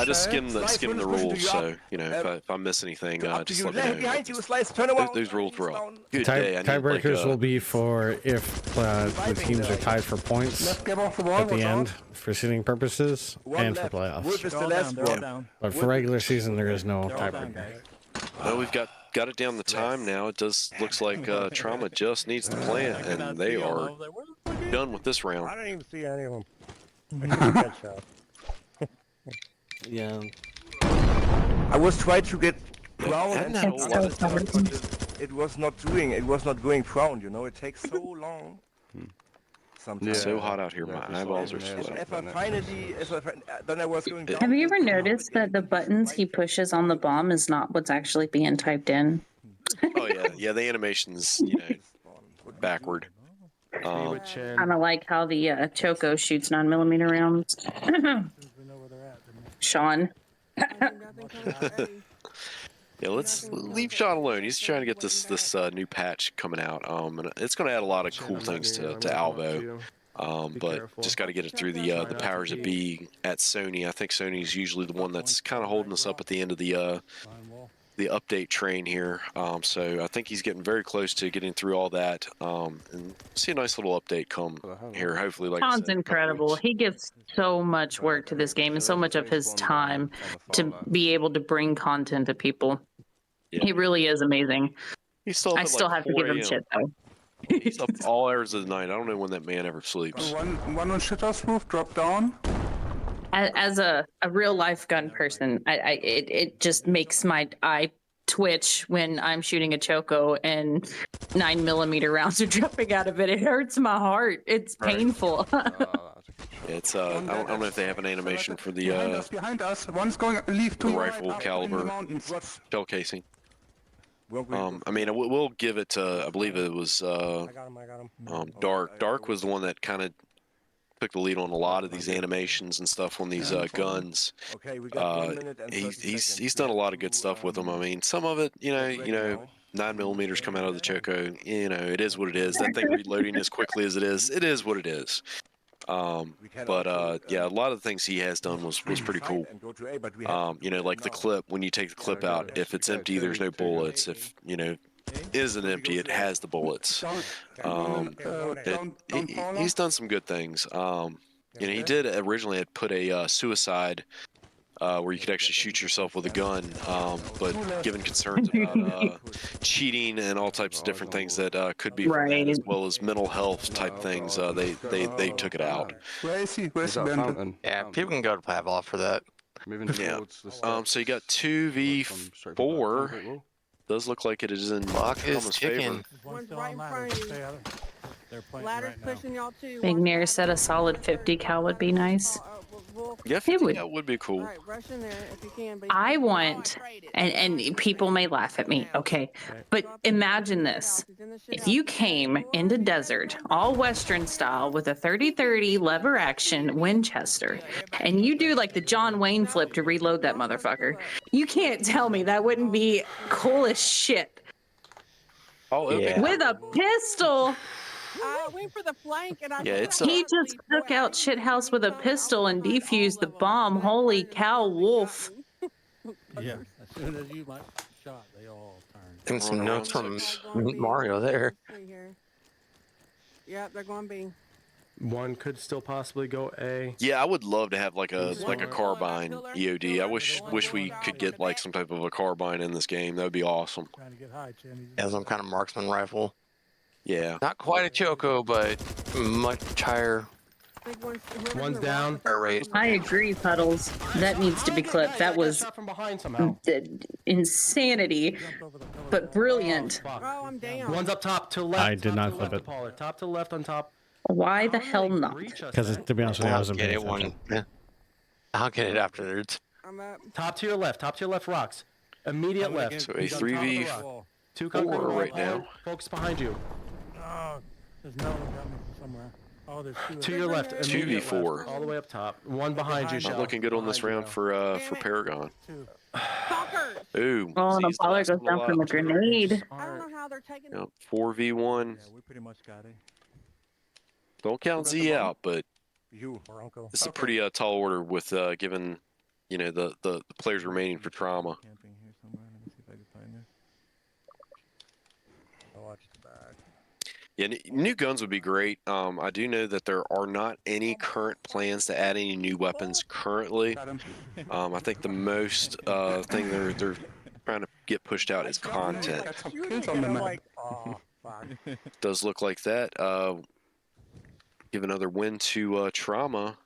just skim the rules, so you know if I miss anything, just let me know. Behind you, Slice. Turn around. Those rules were all good day. Tiebreakers will be for if the teams are tied for points at the end for seeding purposes and for playoffs. Is the last one. But for regular season, there is no tiebreaker. Well, we've got it down the time now. It looks like Trauma just needs to plant, and they are done with this round. I don't even see any of them. Yeah. I was trying to get brown and It it was not going brown, you know, it takes so long. Sometimes. It's so hot out here, my eyeballs are sweating. Then I was going down. Have you ever noticed that the buttons he pushes on the bomb is not what's actually being typed in? Oh yeah, the animation's backward. Kind of like how the Choco shoots 9mm rounds. Sean. Yeah, let's leave Sean alone. He's trying to get this new patch coming out, and it's going to add a lot of cool things to Alvo. But just got to get it through the powers that be at Sony. I think Sony's usually the one that's kind of holding us up at the end of the update train here. So I think he's getting very close to getting through all that, and see a nice little update come here. Hopefully, like Sean's incredible. He gives so much work to this game and so much of his time to be able to bring content to people. Yeah. He really is amazing. He's still I still have to give him shit though. He's up all hours of the night. I don't know when that man ever sleeps. One on shitters move, drop down. As a real life gun person, it just makes my eye twitch when I'm shooting a Choco and 9mm rounds are dropping out of it. It hurts my heart. It's painful. It's I don't know if they have an animation for the Behind us. One's going leave to rifle caliber shell casing. I mean, we'll give it to, I believe it was I got him. Dark. Dark was the one that kind of took the lead on a lot of these animations and stuff on these guns. Okay, we got 1 minute and 30 seconds. He's done a lot of good stuff with them. I mean, some of it, you know, 9mm come out of the Choco. You know, it is what it is. That thing reloading as quickly as it is what it is. Yeah, a lot of the things he has done was pretty cool. You know, like the clip, when you take the clip out, if it's empty, there's no bullets. If, you know, isn't empty, it has the bullets. He's done some good things. You know, he did originally had put a suicide where you could actually shoot yourself with a gun, but given concerns about cheating and all types of different things that could be from that, as well as mental health type things, they took it out. Where is he? Where's the fountain? Yeah, people can go to Pavlov for that. Yeah. So you got 2v4. Does look like it is in Clock is Thomas' ticking. favor. One's right in front of you. Ladder's pushing y'all too. Big Nair said a solid 50 cal would be nice. Yeah, 50 cal would be cool. All right, rush in there if you can. But I want, and people may laugh at me, okay, but imagine this. If you came into desert, all Western style, with a 30-30 lever action Winchester, and you do like the John Wayne flip to reload that motherfucker, you can't tell me that wouldn't be cool as shit. Oh, yeah. With a pistol. I went for the flank and I He just took out shithouse with a pistol and defused the bomb. Holy cow, wolf. Yeah, as soon as you might shot, they all turned. And some notes from Mario there. Yeah, they're going B. One could still possibly go A. Yeah, I would love to have like a carbine EOD. I wish we could get like some type of a carbine in this game. That would be awesome. Trying to get high, Chin. Yeah, some kind of marksman rifle. Yeah. Not quite a Choco, but much higher. One's down. Rate. I agree, Puddles. That needs to be clipped. That was From behind somehow. insanity, but brilliant. Oh, I'm down. One's up top to left. I did not flip it. Top to left on top. Why the hell not? Because to be honest with you, I wasn't Get paying it one. attention. Yeah. I'll get it afterwards. I'm up. Top to your left, rocks. Immediate left. So a 3v4 Two coming right now. Focus behind you. Oh, there's no one got me from somewhere. Oh, there's two. To your left. immediate 2v4. left, all the way up top. One behind you, Not Shell. looking good on this round for Paragon. Ooh. Oh, and a sees the baller last goes one a down from lot. the grenade. I don't know how they're taking Yep, 4v1. Yeah, we pretty much got it. Don't count Z out, but You. Or Uncle. it's a pretty tall order with given, you know, the players remaining for trauma. Camping here somewhere. Let me see if I can find this. I'll watch the back. Yeah, new guns would be great. I do know that there are not any current plans to add any new weapons currently. Got him. I think the most thing they're trying to get pushed out is content. Got some kills on the map. Oh, fuck. Does look like that. Give another win to Trauma.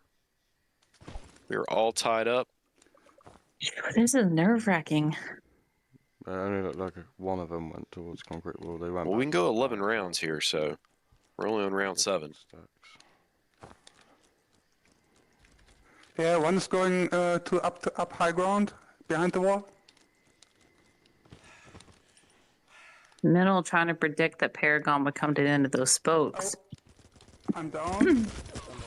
We're all tied up. This is nerve-wracking. Only looked like one of them went towards concrete wall. They went. Well, we can go 11 rounds here, so we're only on round 7. Yeah, one's going to up high ground behind the wall. Mental trying to predict that Paragon would come to the end of those spokes. I'm down.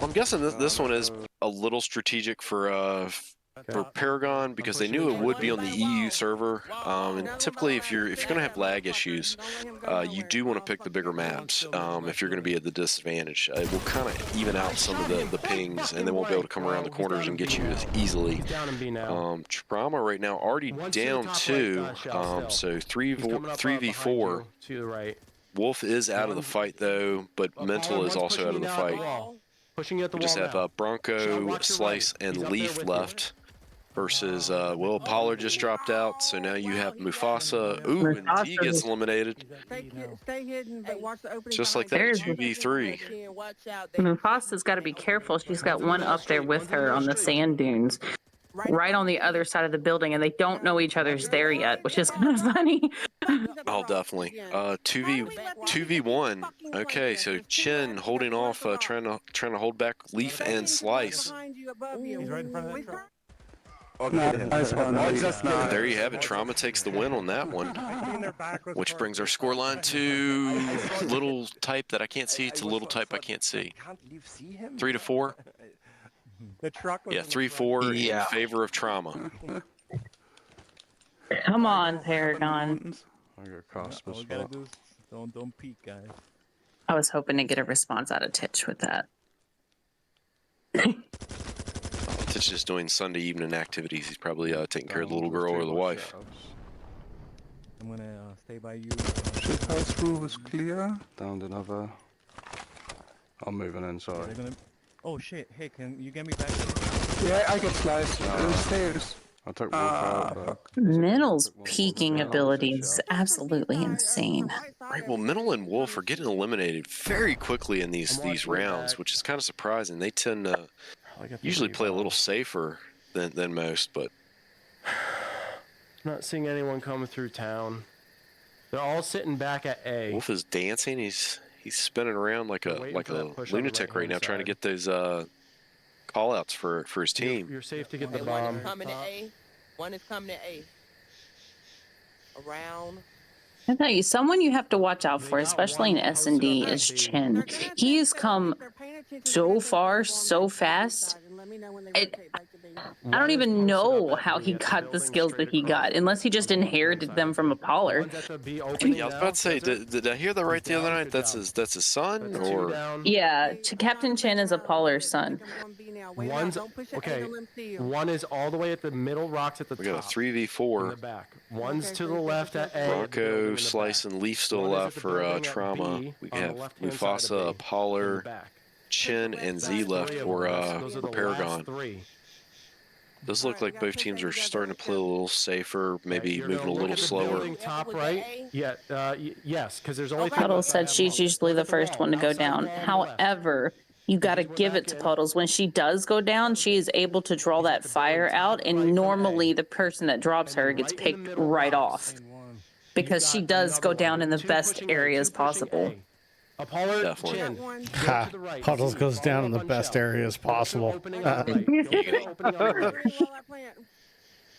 I'm guessing this one is a little strategic for Paragon because they knew it would be on the EU server. And typically, if you're going to have lag issues, you do want to pick the bigger maps if you're going to be at the disadvantage. It will kind of even out some of the pings, and they won't be able to come around the corners and get you as easily. Trauma right now already down 2, so 3v4. To the right. Wolf is out of the fight though, but Mental is also out of the fight. Pushing you at the We just wall have now. Bronco, Slice, and Leaf left versus Will Pollard just dropped out, so now you have Mufasa. Ooh, and T gets eliminated. Stay hidden, but watch the opening. Just like that, 2v3. Mufasa's got to be careful. She's got one up there with her on the sand dunes, right on the other side of the building, and they don't know each other's there yet, which is kind of funny. Oh, definitely. 2v1. Okay, so Chin holding off, trying to hold back Leaf and Slice. He's right in front of that truck. Okay, Nice one. There you have it. Trauma takes the win on that one. Which brings our scoreline to little type that I can't see to little type I can't see. 3-4. The truck was 3-4 in Yeah. favor of Trauma. Come on, Paragon. I got cost All we gotta do is don't peek, guys. I was hoping to get a response out of Titch with that. Titch is doing Sunday evening activities. He's probably taking care of the little girl or the wife. I'm gonna stay by you. Shit house roof is clear. Downed another. I'm moving in, sorry. They're gonna... Oh shit! Hey, can you get me back? Yeah, I get sliced. Stairs. I took Wolf out, but... Mental's peeking ability is absolutely insane. Right, well, Mental and Wolf are getting eliminated very quickly in these rounds, which is kind of surprising. They tend to usually play a little safer than most, but... Not seeing anyone coming through town. They're all sitting back at A. Wolf is dancing. He's spinning around like a lunatic right now, trying to get those call-outs for his team. You're safe to get the One bomb. is coming to A. One is coming to A. Around. I tell you, someone you have to watch out for, especially in S&D, is Chin. He has come so far, so fast. I don't even know how he got the skills that he got, unless he just inherited them from a Pollard. Yeah, I was about to say, did I hear that right the other night? That's his son, or? Yeah, Captain Chin is a Pollard's son. One's okay. One is all the way at the middle rocks at the top. We got a 3v4. In the back. One's to the left at A. Bronco, Slice, and Leaf still left for Trauma. We have Mufasa, Pollard, Chin, and Z left for Paragon. Does look like both teams are starting to play a little safer, maybe moving a little slower. Top right? Yeah, yes, because there's only. Puddles said she's usually the first one to go down. However, you got to give it to Puddles. When she does go down, she is able to draw that fire out, and normally the person that drops her gets picked right off because she does go down in the best areas possible. Definitely. Puddles goes down in the best areas possible.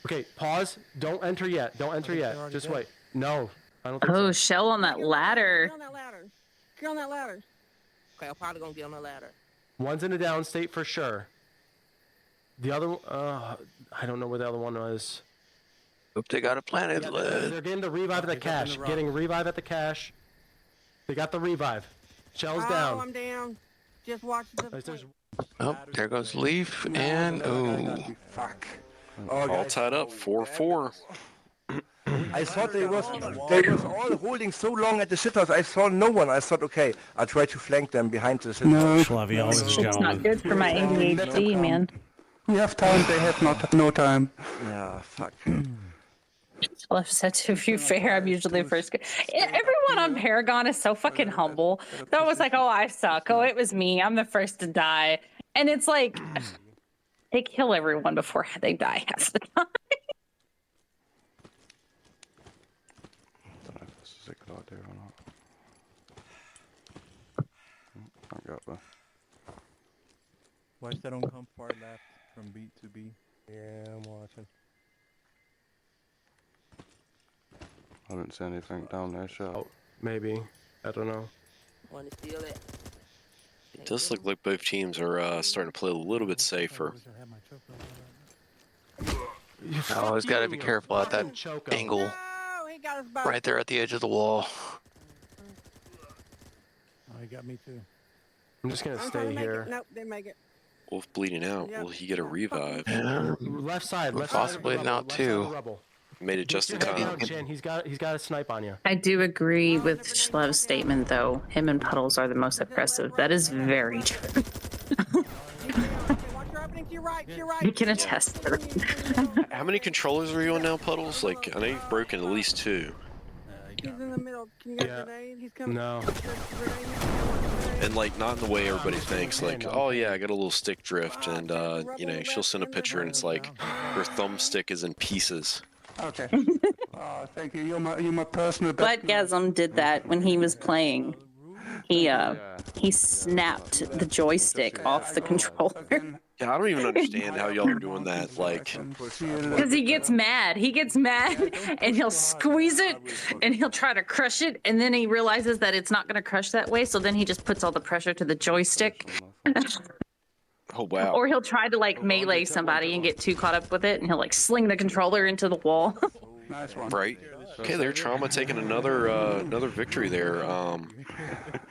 Okay, pause. Don't enter yet. Don't enter yet. Just wait. No, I don't think Oh, so. Shell on that ladder. Get on that ladder. Get on that ladder. Okay, I'm probably gonna get on the ladder. One's in a down state for sure. The other, I don't know where the other one was. Hope they got a planet. They're getting the revive at the cache. Getting revive at the cache. They got the revive. Shell's down. I'm down. Just watch the. Oh, there goes Leaf, and Fuck. All tied up, 4-4. I thought they was all holding so long at the shit house. I saw no one. I thought, okay, I'll try to flank them behind the shit house. Shlevy always It's not good for my ADHD, man. We have time. They have no time. Yeah, fuck. Well, said to be fair, I'm usually the first. Everyone on Paragon is so fucking humble. They're always like, "Oh, I suck. Oh, it was me. I'm the first to die." And it's like they kill everyone before they die half the time. I don't know if this is a good idea or not. I got there. Watch that don't come far left from B to B. Yeah, I'm watching. I didn't see anything down there, Shell. Oh, maybe. I don't know. Want to steal it? It does look like both teams are starting to play a little bit safer. always got to be careful at that angle. Right there at the edge of the wall. Oh, he got me too. I'm just gonna stay here. Nope, didn't make it. Wolf bleeding out. Will he get a revive? Yeah. Left side. Possibly not too. Made it just in time. Chin, he's got a snipe on you. I do agree with Schlev's statement, though. Him and Puddles are the most aggressive. That is very true. You can attest to that. How many controllers are you on now, Puddles? Like, I know you've broken at least 2. He's in the middle. Can you get a grenade? He's coming. No. And like, not in the way everybody thinks. Like, oh yeah, I got a little stick drift, and you know, she'll send a picture, and it's like her thumbstick is in pieces. Okay. Oh, thank you. You're my personal. But Gasm did that when he was playing. He snapped the joystick off the controller. Yeah, I don't even understand how y'all are doing that. Like, because he gets mad. He gets mad and he'll squeeze it and he'll try to crush it. And then he realizes that it's not going to crush that way. So then he just puts all the pressure to the joystick. oh wow. Or he'll try to like melee somebody and get too caught up with it. And he'll like sling the controller into the wall. Nice one. Right. Okay, there, Trauma taking another victory there.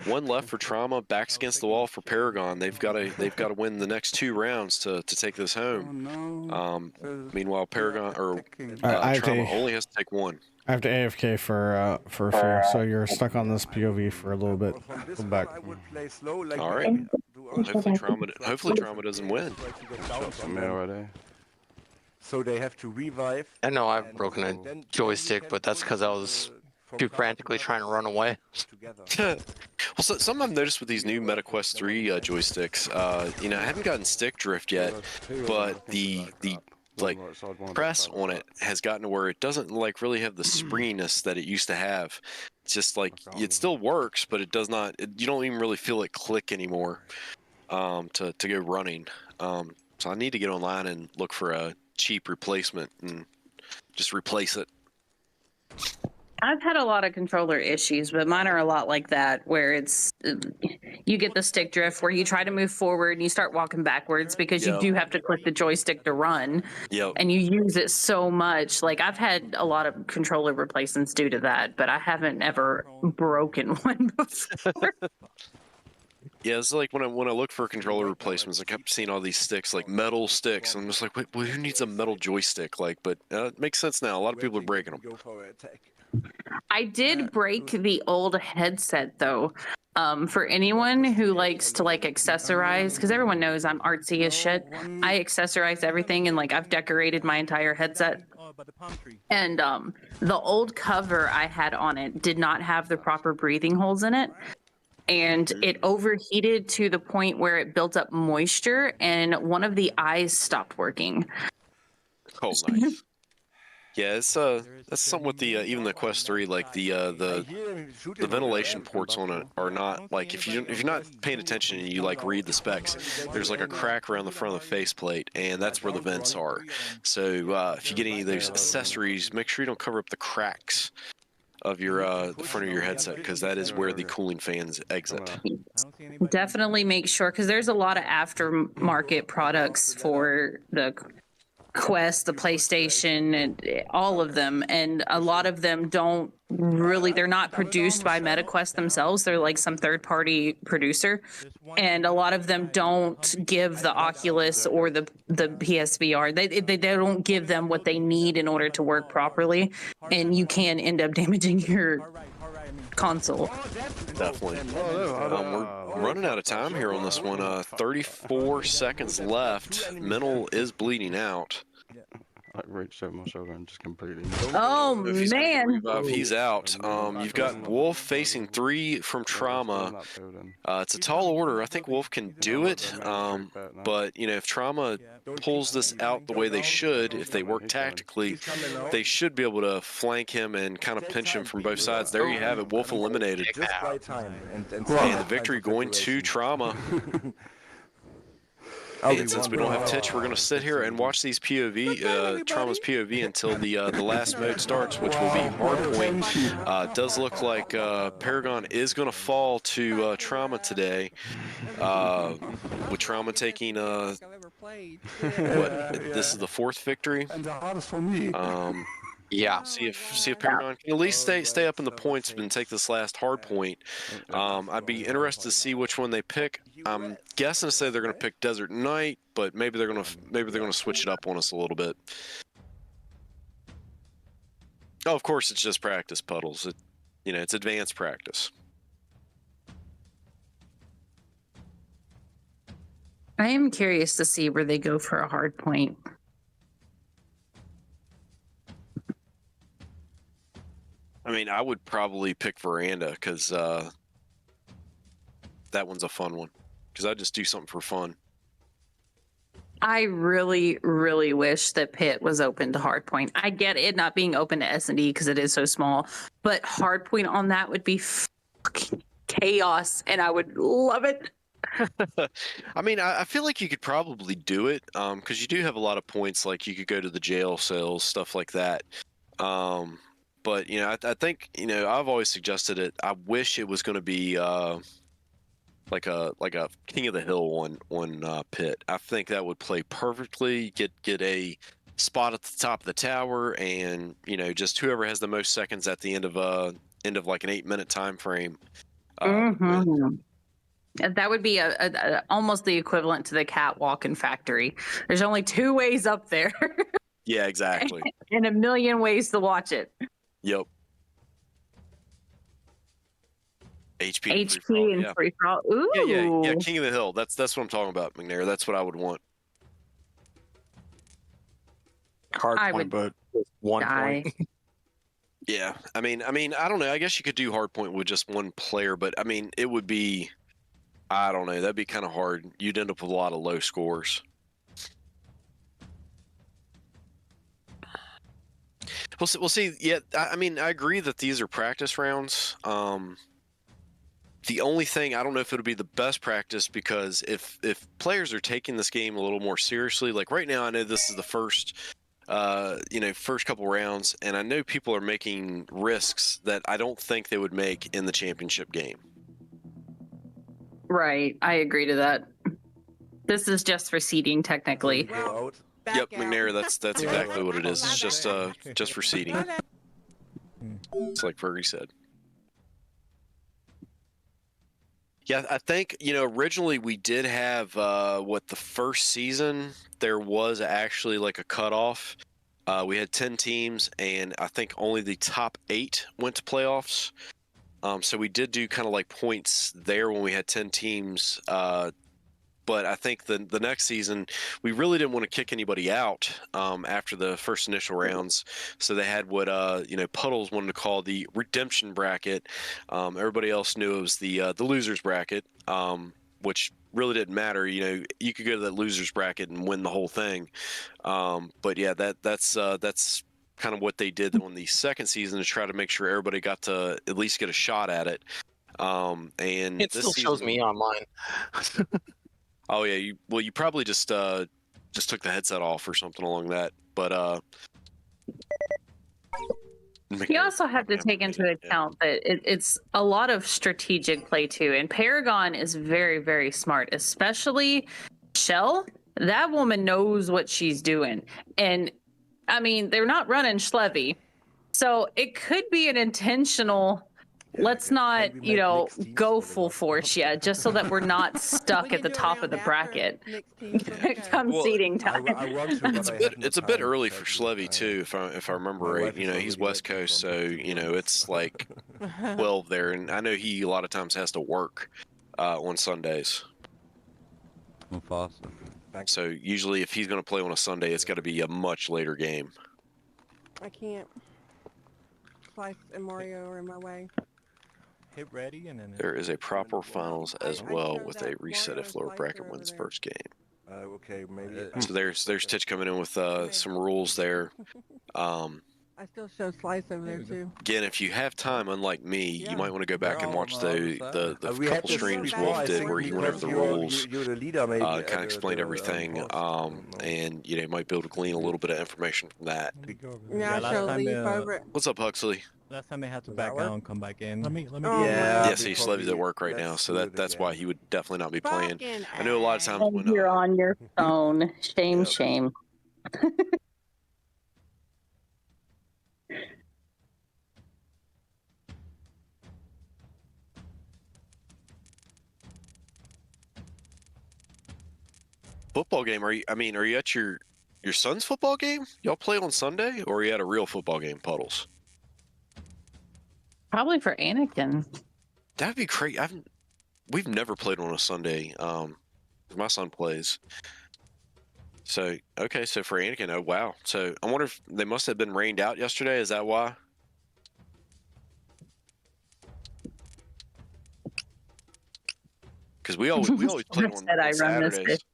One left for Trauma, backs against the wall for Paragon. They've got to win the next 2 rounds to take this home. Meanwhile, Paragon or Trauma only has to take 1. I have to AFK for fear, so you're stuck on this POV for a little bit. Come back. All right. Hopefully Trauma doesn't win. So they have to revive. I know I've broken a joystick, but that's because I was too frantically trying to run away. Well, so, something I've noticed with these new MetaQuest 3 joysticks, I haven't gotten stick drift yet, but the like press on it has gotten to where it doesn't like really have the springiness that it used to have. It's just like it still works, but it does not. You don't even really feel it click anymore to go running. So I need to get online and look for a cheap replacement and just replace it. I've had a lot of controller issues, but mine are a lot like that, where it's you get the stick drift where you try to move forward and you start walking backwards because you do have to click the joystick to run. And you use it so much. Like I've had a lot of controller replacements due to that, but I haven't ever broken one before. Yeah, it's like when I look for controller replacements, I kept seeing all these sticks, like metal sticks, and I'm just like, wait, well, who needs a metal joystick? Like, but it makes sense now. A lot of people are breaking them. I did break the old headset though. For anyone who likes to like accessorize, because everyone knows I'm artsy as shit. I accessorize everything and like I've decorated my entire headset. And the old cover I had on it did not have the proper breathing holes in it. And it overheated to the point where it built up moisture and one of the eyes stopped working. Oh, nice. Yeah, it's that's something with the even the Quest 3, like the ventilation ports on it are not like if you're not paying attention and you like read the specs, there's like a crack around the front of the faceplate, and that's where the vents are. So if you get any of those accessories, make sure you don't cover up the cracks of your the front of your headset, because that is where the cooling fans exit. Definitely make sure, because there's a lot of aftermarket products for the Quest, the PlayStation, and all of them, and a lot of them don't really, they're not produced by MetaQuest themselves. They're like some third-party producer, and a lot of them don't give the Oculus or the PSVR. They don't give them what they need in order to work properly, and you can end up damaging your console. Definitely. We're running out of time here on this one. 34 seconds left. Mental is bleeding out. I reached out my shoulder and just completely. Oh man! He's out. You've got Wolf facing 3 from Trauma. It's a tall order. I think Wolf can do it. But if Trauma pulls this out the way they should, if they work tactically, they should be able to flank him and kind of pinch him from both sides. There you have it. Wolf eliminated. And the victory going to Trauma. And since we don't have Titch, we're going to sit here and watch these POV, Trauma's POV until the last mode starts, which will be Hardpoint. Does look like Paragon is going to fall to Trauma today, with Trauma taking this is the 4th victory. And the hardest for me. Yeah. See if Paragon can at least stay up in the points and take this last hard point. I'd be interested to see which one they pick. I'm guessing to say they're going to pick Desert Knight, but maybe they're going to switch it up on us a little bit. Oh, of course, it's just practice, Puddles. It's advanced practice. I am curious to see where they go for a hard point. I mean, I would probably pick Veranda, because that one's a fun one. Because I just do something for fun. I really, really wish that Pit was open to Hardpoint. I get it not being open to S&D because it is so small, but Hardpoint on that would be fucking chaos, and I would love it. I mean, I feel like you could probably do it, because you do have a lot of points. Like you could go to the jail cells, stuff like that. But I think I've always suggested it. I wish it was going to be like a King of the Hill one pit. I think that would play perfectly. Get a spot at the top of the tower, and just whoever has the most seconds at the end of like an 8-minute time frame would win. That would be almost the equivalent to the catwalk in Factory. There's only 2 ways up there. Yeah, exactly. And a million ways to watch it. Yep. HP and free for all. Ooh. Yeah. King of the Hill. That's what I'm talking about, McNair. That's what I would want. Hard point, but 1 point. Yeah, I mean, I don't know. I guess you could do hardpoint with just one player, but I mean, it would be, I don't know. That'd be kind of hard. You'd end up with a lot of low scores. We'll see. Yeah, I mean, I agree that these are practice rounds. The only thing, I don't know if it'll be the best practice, because if players are taking this game a little more seriously, like right now, I know this is the first couple rounds, and I know people are making risks that I don't think they would make in the championship game. Right, I agree to that. This is just for seeding, technically. Yep, McNair, that's exactly what it is. It's just for seeding. It's like Fergie said. Yeah, I think, originally we did have the first season there was actually like a cutoff. We had 10 teams, and I think only the top 8 went to playoffs. So we did do kind of like points there when we had 10 teams. But I think the next season, we really didn't want to kick anybody out after the first initial rounds. So they had what Puddles wanted to call the redemption bracket. Everybody else knew it was the losers bracket, which really didn't matter. You could go to that losers bracket and win the whole thing. But yeah, that's kind of what they did on the second season, to try to make sure everybody got to at least get a shot at it. And it still shows me online. Oh yeah, you probably just took the headset off or something along that. But you also have to take into account that it's a lot of strategic play too, and Paragon is very, very smart, especially Shell. That woman knows what she's doing, and I mean, they're not running Schlevy, so it could be an intentional. Let's not, go full force yet, just so that we're not stuck at the top of the bracket. Come seeding time. It's a bit early for Schlevy too, if I remember right. He's West Coast, so it's like 12 there, and I know he a lot of times has to work on Sundays. So usually, if he's going to play on a Sunday, it's got to be a much later game. I can't. Slice and Mario are in my way. Hit ready and then There is a proper finals as well with a reset if lower bracket wins first game. Okay, maybe. So there's Titch coming in with some rules there. I still show Slice over there too. Again, if you have time, unlike me, you might want to go back and watch the couple streams Wolf did where he went over the rules, kind of explained everything, and you might be able to glean a little bit of information from that. Yeah, I show Leaf over it. What's up, Huxley? Last time they had to back out and come back in. Let me. Yeah, see, Slevy's at work right now, so that's why he would definitely not be playing. I know a lot of times when you're on your phone, shame. Football game? Are you at your son's football game? Y'all play on Sunday, or are you at a real football game, Puddles? Probably for Anakin. That'd be crazy. We've never played on a Sunday. My son plays. So okay, so for Anakin, oh wow. So I wonder if they must have been rained out yesterday. Is that why? Because we always play on Saturdays.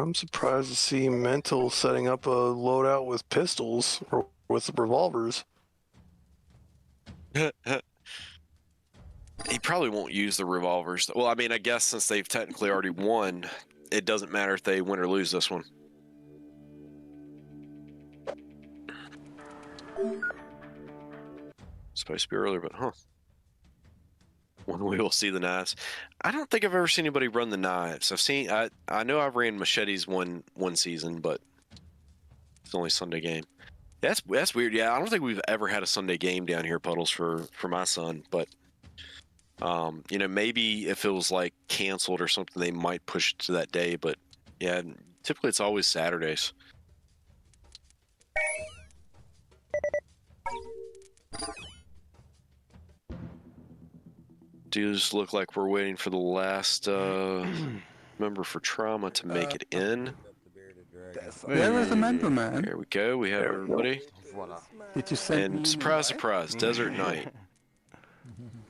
I'm surprised to see Mental setting up a loadout with pistols or with revolvers. He probably won't use the revolvers. Well, I mean, I guess since they've technically already won, it doesn't matter if they win or lose this one. Supposed to be earlier, but when we will see the knives. I don't think I've ever seen anybody run the knives. I know I've ran machetes one season, but it's only Sunday game. That's weird. Yeah, I don't think we've ever had a Sunday game down here, Puddles, for my son, but you know, maybe if it was like canceled or something, they might push it to that day, but yeah, typically it's always Saturdays. Does look like we're waiting for the last member for trauma to make it in. There is a mental man. Here we go. We have everybody. Did you send And surprise, surprise, Desert Knight.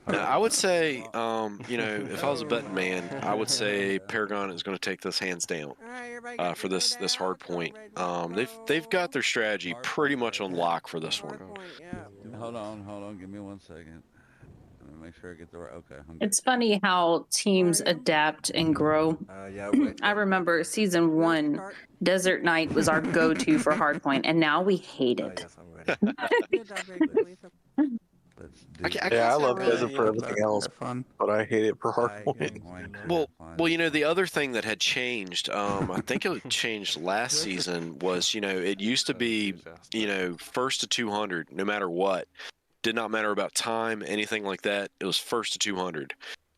Now, I would say, you know, if I was a betting man, I would say Paragon is going to take this hands down for this hard point. They've got their strategy pretty much on lock for this one. Hold on. Give me 1 second. Let me make sure I get the right. Okay. It's funny how teams adapt and grow. I remember season 1, Desert Knight was our go-to for hardpoint, and now we hate it. I love Desert for everything else, but I hate it for hardpoint. Well, you know, the other thing that had changed, I think it changed last season, was, you know, it used to be, you know, first to 200, no matter what. Did not matter about time, anything like that. It was first to 200.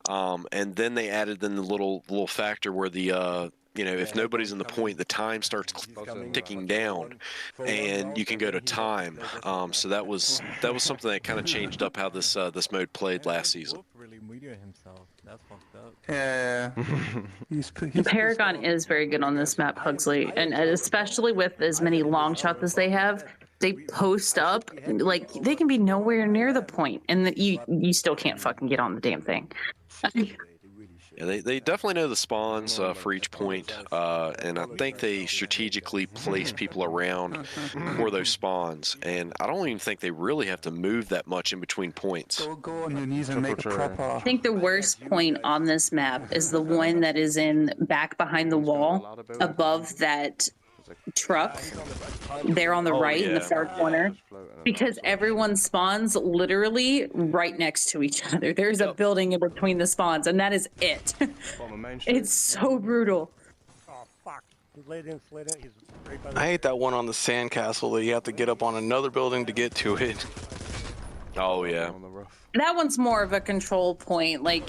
And then they added in the little factor where the, you know, if nobody's in the point, the time starts ticking down, and you can go to time. So that was something that kind of changed up how this mode played last season. Yeah. Paragon is very good on this map, Pugsley, and especially with as many long shots as they have. They post up, like, they can be nowhere near the point, and you still can't fucking get on the damn thing. Yeah, they definitely know the spawns for each point, and I think they strategically place people around for those spawns, and I don't even think they really have to move that much in between points. Go on your knees and make proper. I think the worst point on this map is the one that is in back behind the wall, above that truck there on the right in the far corner, because everyone spawns literally right next to each other. There's a building in between the spawns, and that is it. It's so brutal. I hate that one on the sandcastle that you have to get up on another building to get to it. Oh yeah. That one's more of a control point. Like,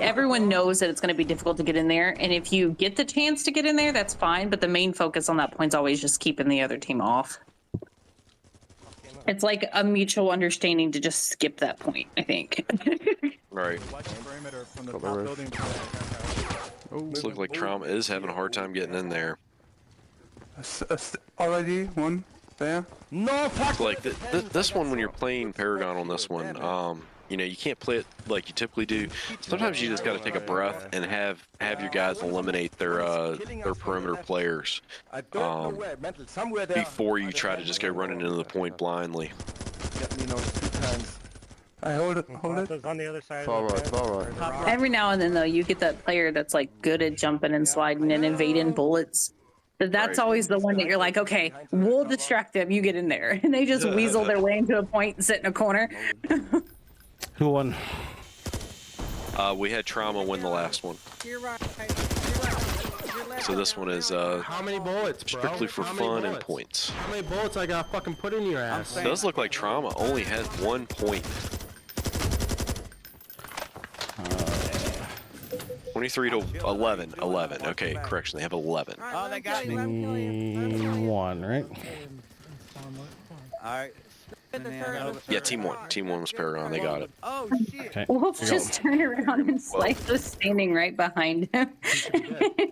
everyone knows that it's going to be difficult to get in there, and if you get the chance to get in there, that's fine. But the main focus on that point is always just keeping the other team off. It's like a mutual understanding to just skip that point, I think. Right. Looks like Trauma is having a hard time getting in there. Already one there. No, fuck. Like this one, when you're playing Paragon on this one, you know, you can't play it like you typically do. Sometimes you just got to take a breath and have your guys eliminate their perimeter players before you try to just go running into the point blindly. I hold it. On the other side. All right. Every now and then, though, you get that player that's like good at jumping and sliding and evading bullets. But that's always the one that you're like, okay, we'll distract them. You get in there, and they just weasel their way into a point and sit in a corner. Who won? We had Trauma win the last one. You're right. So this one is how many bullets, bro? strictly for fun and points. How many bullets I got fucking put in your ass? It does look like Trauma only has 1 point. 23 to 11. 11. Okay, correction. They have 11. Oh, they got Team 1, right? Alright. Yeah, Team 1. Team 1 was Paragon. They got it. Oh, shit. Okay. Wolf just turned around and Slice was standing right behind him.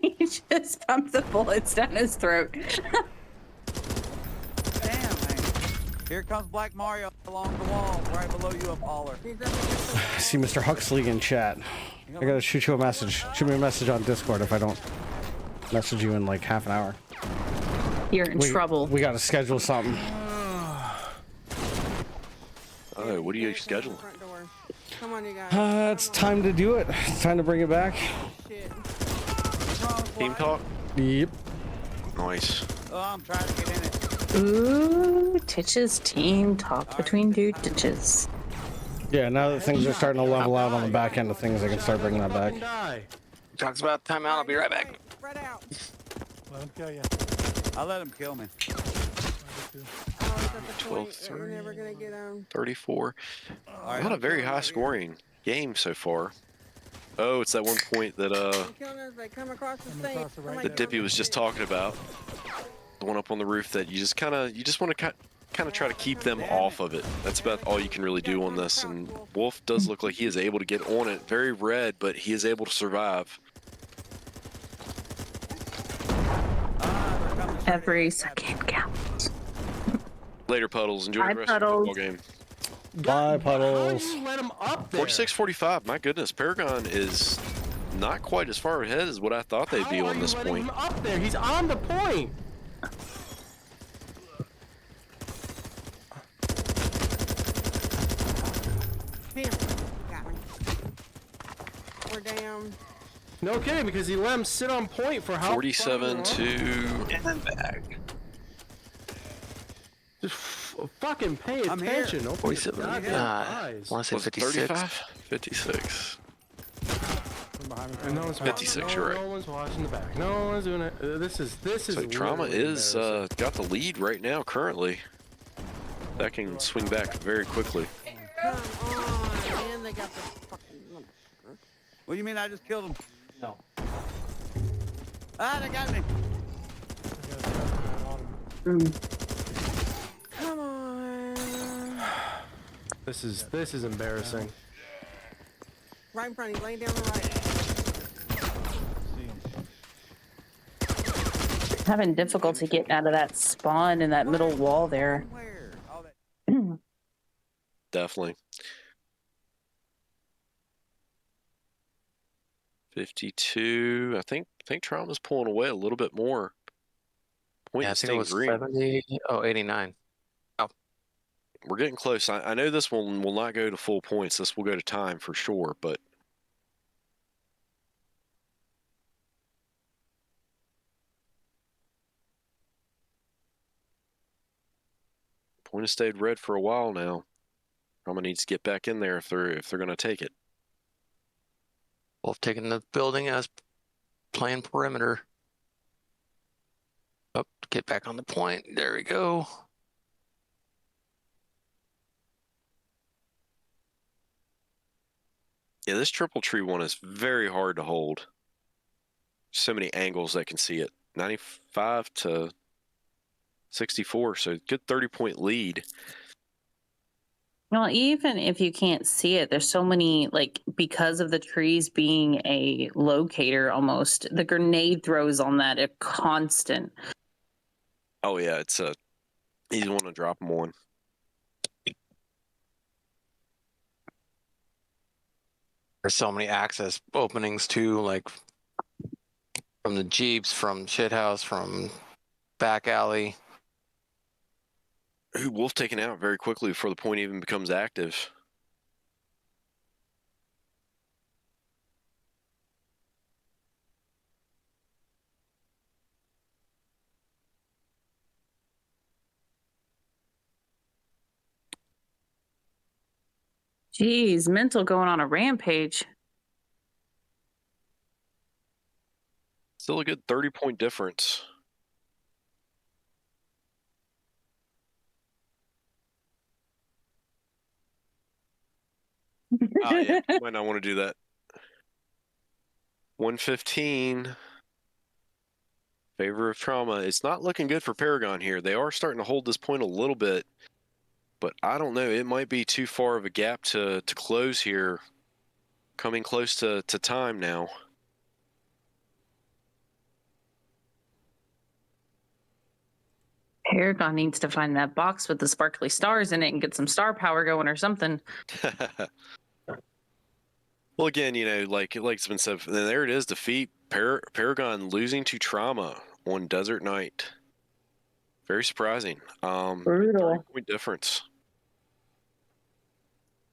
He just pumped the bullets down his throat. Damn, man. Here comes Black Mario along the wall, right below you, a baller. I see Mr. Huxley in chat. I gotta shoot you a message. Shoot me a message on Discord if I don't message you in like half an hour. You're in trouble. We gotta schedule something. Oh, what are you scheduling? Come on, you guys. It's time to do it. It's time to bring it back. Shit. Team talk? Yep. Nice. Oh, I'm trying to get in it. Ooh, Titch's team talk between dude ditches. Yeah, now that things are starting to level out on the back end of things, I can start bringing that back. Talks about timeout. I'll be right back. Spread out. Let him kill you. I'll let him kill me. 12, We're never gonna get 34. Not a very high scoring game so far. Oh, it's that one point that They come across the state. that Dippy was just talking about. The one up on the roof that you just want to kind of try to keep them off of it. That's about all you can really do on this. And Wolf does look like he is able to get on it. Very red, but he is able to survive. Every second counts. Later, Puddles. Enjoy the rest of the football game. Bye, Puddles. How did you let him up there? 46-45. My goodness, Paragon is not quite as far ahead as what I thought they'd be on this point. Him up there? He's on the point. Damn. Got me. We're down. No kidding, because he let him sit on point for how 47 to And then back. Just fucking pay attention. Open your 47. goddamn I eyes. want to say was it 56. 35? 56. And no one's 56, watching. you're right. No one's watching the back. No one's doing it. This is So Trauma literally is embarrassing. got the lead right now currently. That can swing back very quickly. Come on, man. They got the fucking. What do you mean I just killed him? No. Ah, they got me. Come on. This is embarrassing. Right in front of you, laying down the right. Having difficulty getting out of that spawn in that middle wall there. Where? All that. Definitely. 52. I think Trauma's pulling away a little bit more. Point Yeah, I is think it staying was green. 70. Oh, 89. We're getting close. I know this one will not go to full points. This will go to time for sure, but point has stayed red for a while now. Trauma needs to get back in there if they're going to take it. Wolf taking the building as playing perimeter. Up, get back on the point. There we go. Yeah, this triple tree one is very hard to hold. So many angles that can see it. 95 to 64, so good 30-point lead. Well, even if you can't see it, there's so many, like, because of the trees being a locator almost, the grenade throws on that are constant. Oh yeah, it's a easy one to drop them on. There's so many access openings too, like from the Jeeps, from Shithouse, from back alley. Ooh, Wolf taken out very quickly before the point even becomes active. Jeez, mental going on a rampage. Still a good 30-point difference. Oh yeah, might not want to do that. 115. Favor of Trauma. It's not looking good for Paragon here. They are starting to hold this point a little bit, but I don't know. It might be too far of a gap to close here. Coming close to time now. Paragon needs to find that box with the sparkly stars in it and get some star power going or something. Well, again, like it's been said, then there it is, defeat Paragon losing to Trauma on Desert Night. Very surprising. Brutal. 3-point difference.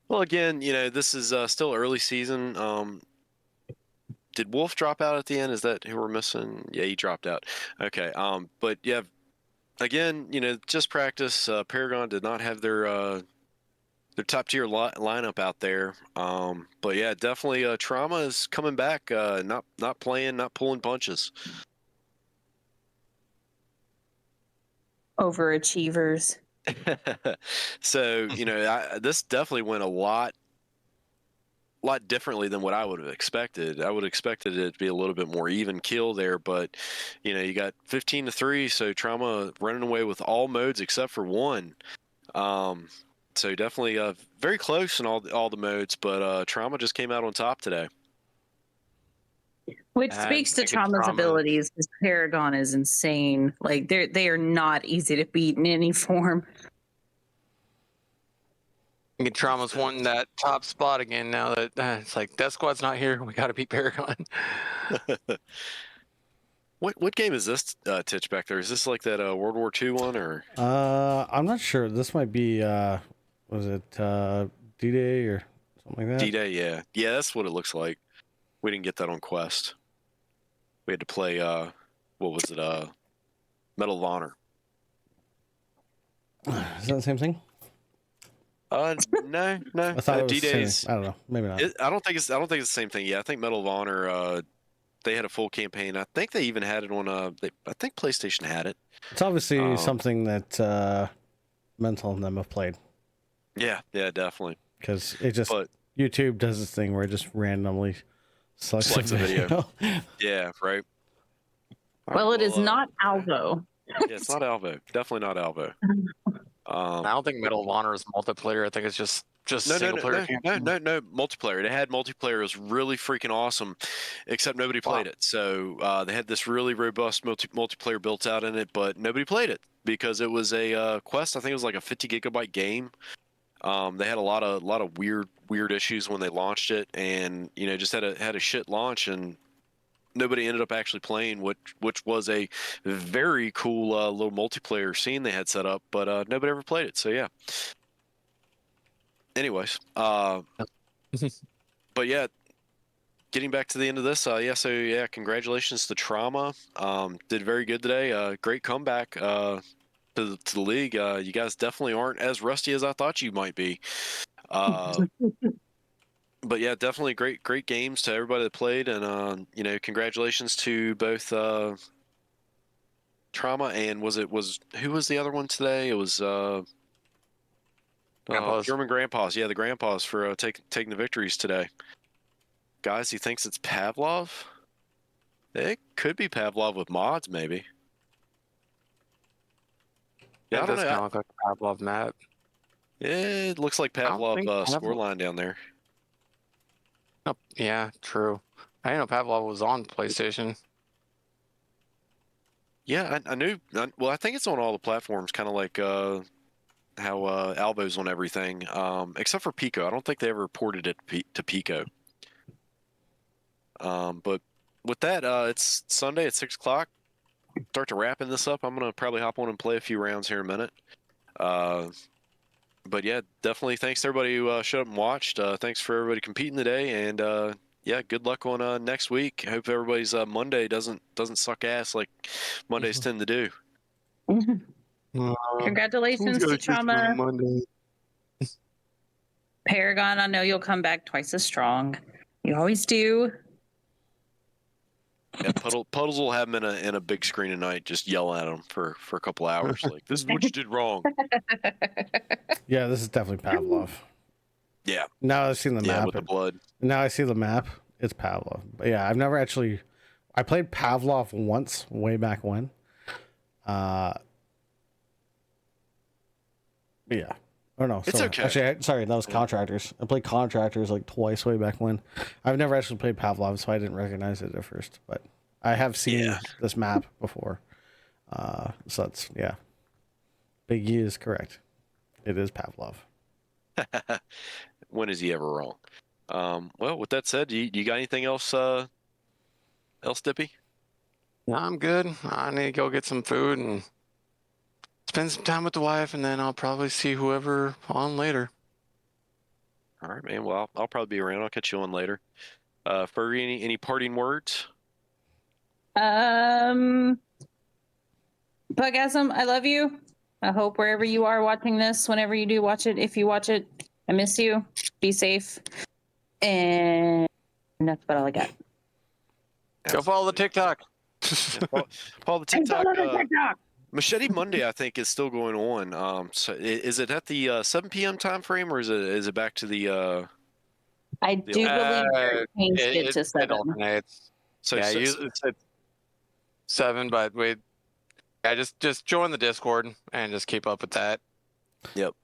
Well, again, this is still early season. Did Wolf drop out at the end? Is that who we're missing? Yeah, he dropped out. Okay. But yeah, again, just practice. Paragon did not have their top tier lineup out there. But yeah, definitely Trauma is coming back. Not playing, not pulling punches. Overachievers. So this definitely went a lot differently than what I would have expected. I would have expected it to be a little bit more even kill there, but you got 15-3, so Trauma running away with all modes except for one. So definitely very close in all the modes, but Trauma just came out on top today. Which speaks to Trauma's abilities, because Paragon is insane. Like they are not easy to beat in any form. I think Trauma's wanting that top spot again now that it's like Death Squad's not here. We got to beat Paragon. What game is this, Titch, back there? Is this like that World War II one, or? I'm not sure. This might be, was it D-Day or something like that? D-Day, yeah. Yeah, that's what it looks like. We didn't get that on Quest. We had to play, what was it, Medal of Honor. Is that the same thing? No. I thought it was D-Day's. I don't know. Maybe not. I don't think it's the same thing. Yeah, I think Medal of Honor. They had a full campaign. I think they even had it on. I think PlayStation had it. It's obviously something that Mental and them have played. Yeah, definitely. Because it just YouTube does this thing where it just randomly selects a video. Yeah, right. Well, it is not Alvo. Yeah, it's not Alvo. Definitely not Alvo. I don't think Medal of Honor is multiplayer. I think it's just single player. No, multiplayer. They had multiplayer. It was really freaking awesome, except nobody played it. So they had this really robust multiplayer built out in it, but nobody played it because it was a Quest. I think it was like a 50 gigabyte game. They had a lot of weird issues when they launched it, and just had a shit launch, and nobody ended up actually playing, which was a very cool little multiplayer scene they had set up, but nobody ever played it. So yeah. Anyways, but yeah, getting back to the end of this, congratulations to Trauma. Did very good today. Great comeback to the league. You guys definitely aren't as rusty as I thought you might be. But yeah, definitely great games to everybody that played, and congratulations to both Trauma and who was the other one today? It was German Grandpas. Yeah, the Grandpas for taking the victories today. Guys, he thinks it's Pavlov. It could be Pavlov with mods, maybe. Yeah, I don't know. Kind of look like a Pavlov map. It looks like Pavlov scoreline down there. Oh, yeah, true. I didn't know Pavlov was on PlayStation. Yeah, I knew. Well, I think it's on all the platforms, kind of like how Alvo's on everything, except for Pico. I don't think they ever ported it to Pico. But with that, it's Sunday at 6 o'clock. Start to wrapping this up. I'm gonna probably hop on and play a few rounds here in a minute. But yeah, definitely thanks to everybody who showed up and watched. Thanks for everybody competing today, and yeah, good luck on next week. Hope everybody's Monday doesn't suck ass like Mondays tend to do. Congratulations to Trauma. Paragon, I know you'll come back twice as strong. You always do. Yeah, Puddles will have him in a big screen tonight, just yell at him for a couple hours, like, this is what you did wrong. Yeah, this is definitely Pavlov. Yeah. Now I've seen the map. With the blood. Now I see the map. It's Pavlov. But yeah, I've never actually. I played Pavlov once, way back when. But yeah. Oh no, it's okay. Actually, sorry, that was Contractors. I played Contractors like twice way back when. I've never actually played Pavlov, so I didn't recognize it at first. But I have seen this map before. So that's Big E is correct. It is Pavlov. When is he ever wrong? Well, with that said, you got anything else, Dippy? No, I'm good. I need to go get some food and spend some time with the wife, and then I'll probably see whoever on later. All right, man. Well, I'll probably be around. I'll catch you on later. Furry, any parting words? Bugasm, I love you. I hope wherever you are watching this, whenever you do watch it, if you watch it, I miss you. Be safe. And that's about all I got. Go follow the TikTok. Follow the TikTok. Machete Monday, I think, is still going on. So is it at the 7 p.m. time frame, or is it back to the? I do believe they changed it to 7. It alternates. So yeah, usually it's 7, but just join the Discord and just keep up with that. Yep.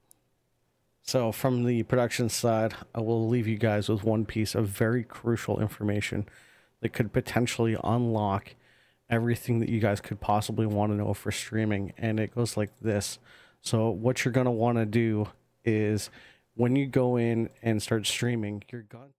So from the production side, I will leave you guys with one piece of very crucial information that could potentially unlock everything that you guys could possibly want to know for streaming. And it goes like this. So what you're going to want to do is when you go in and start streaming, you're going to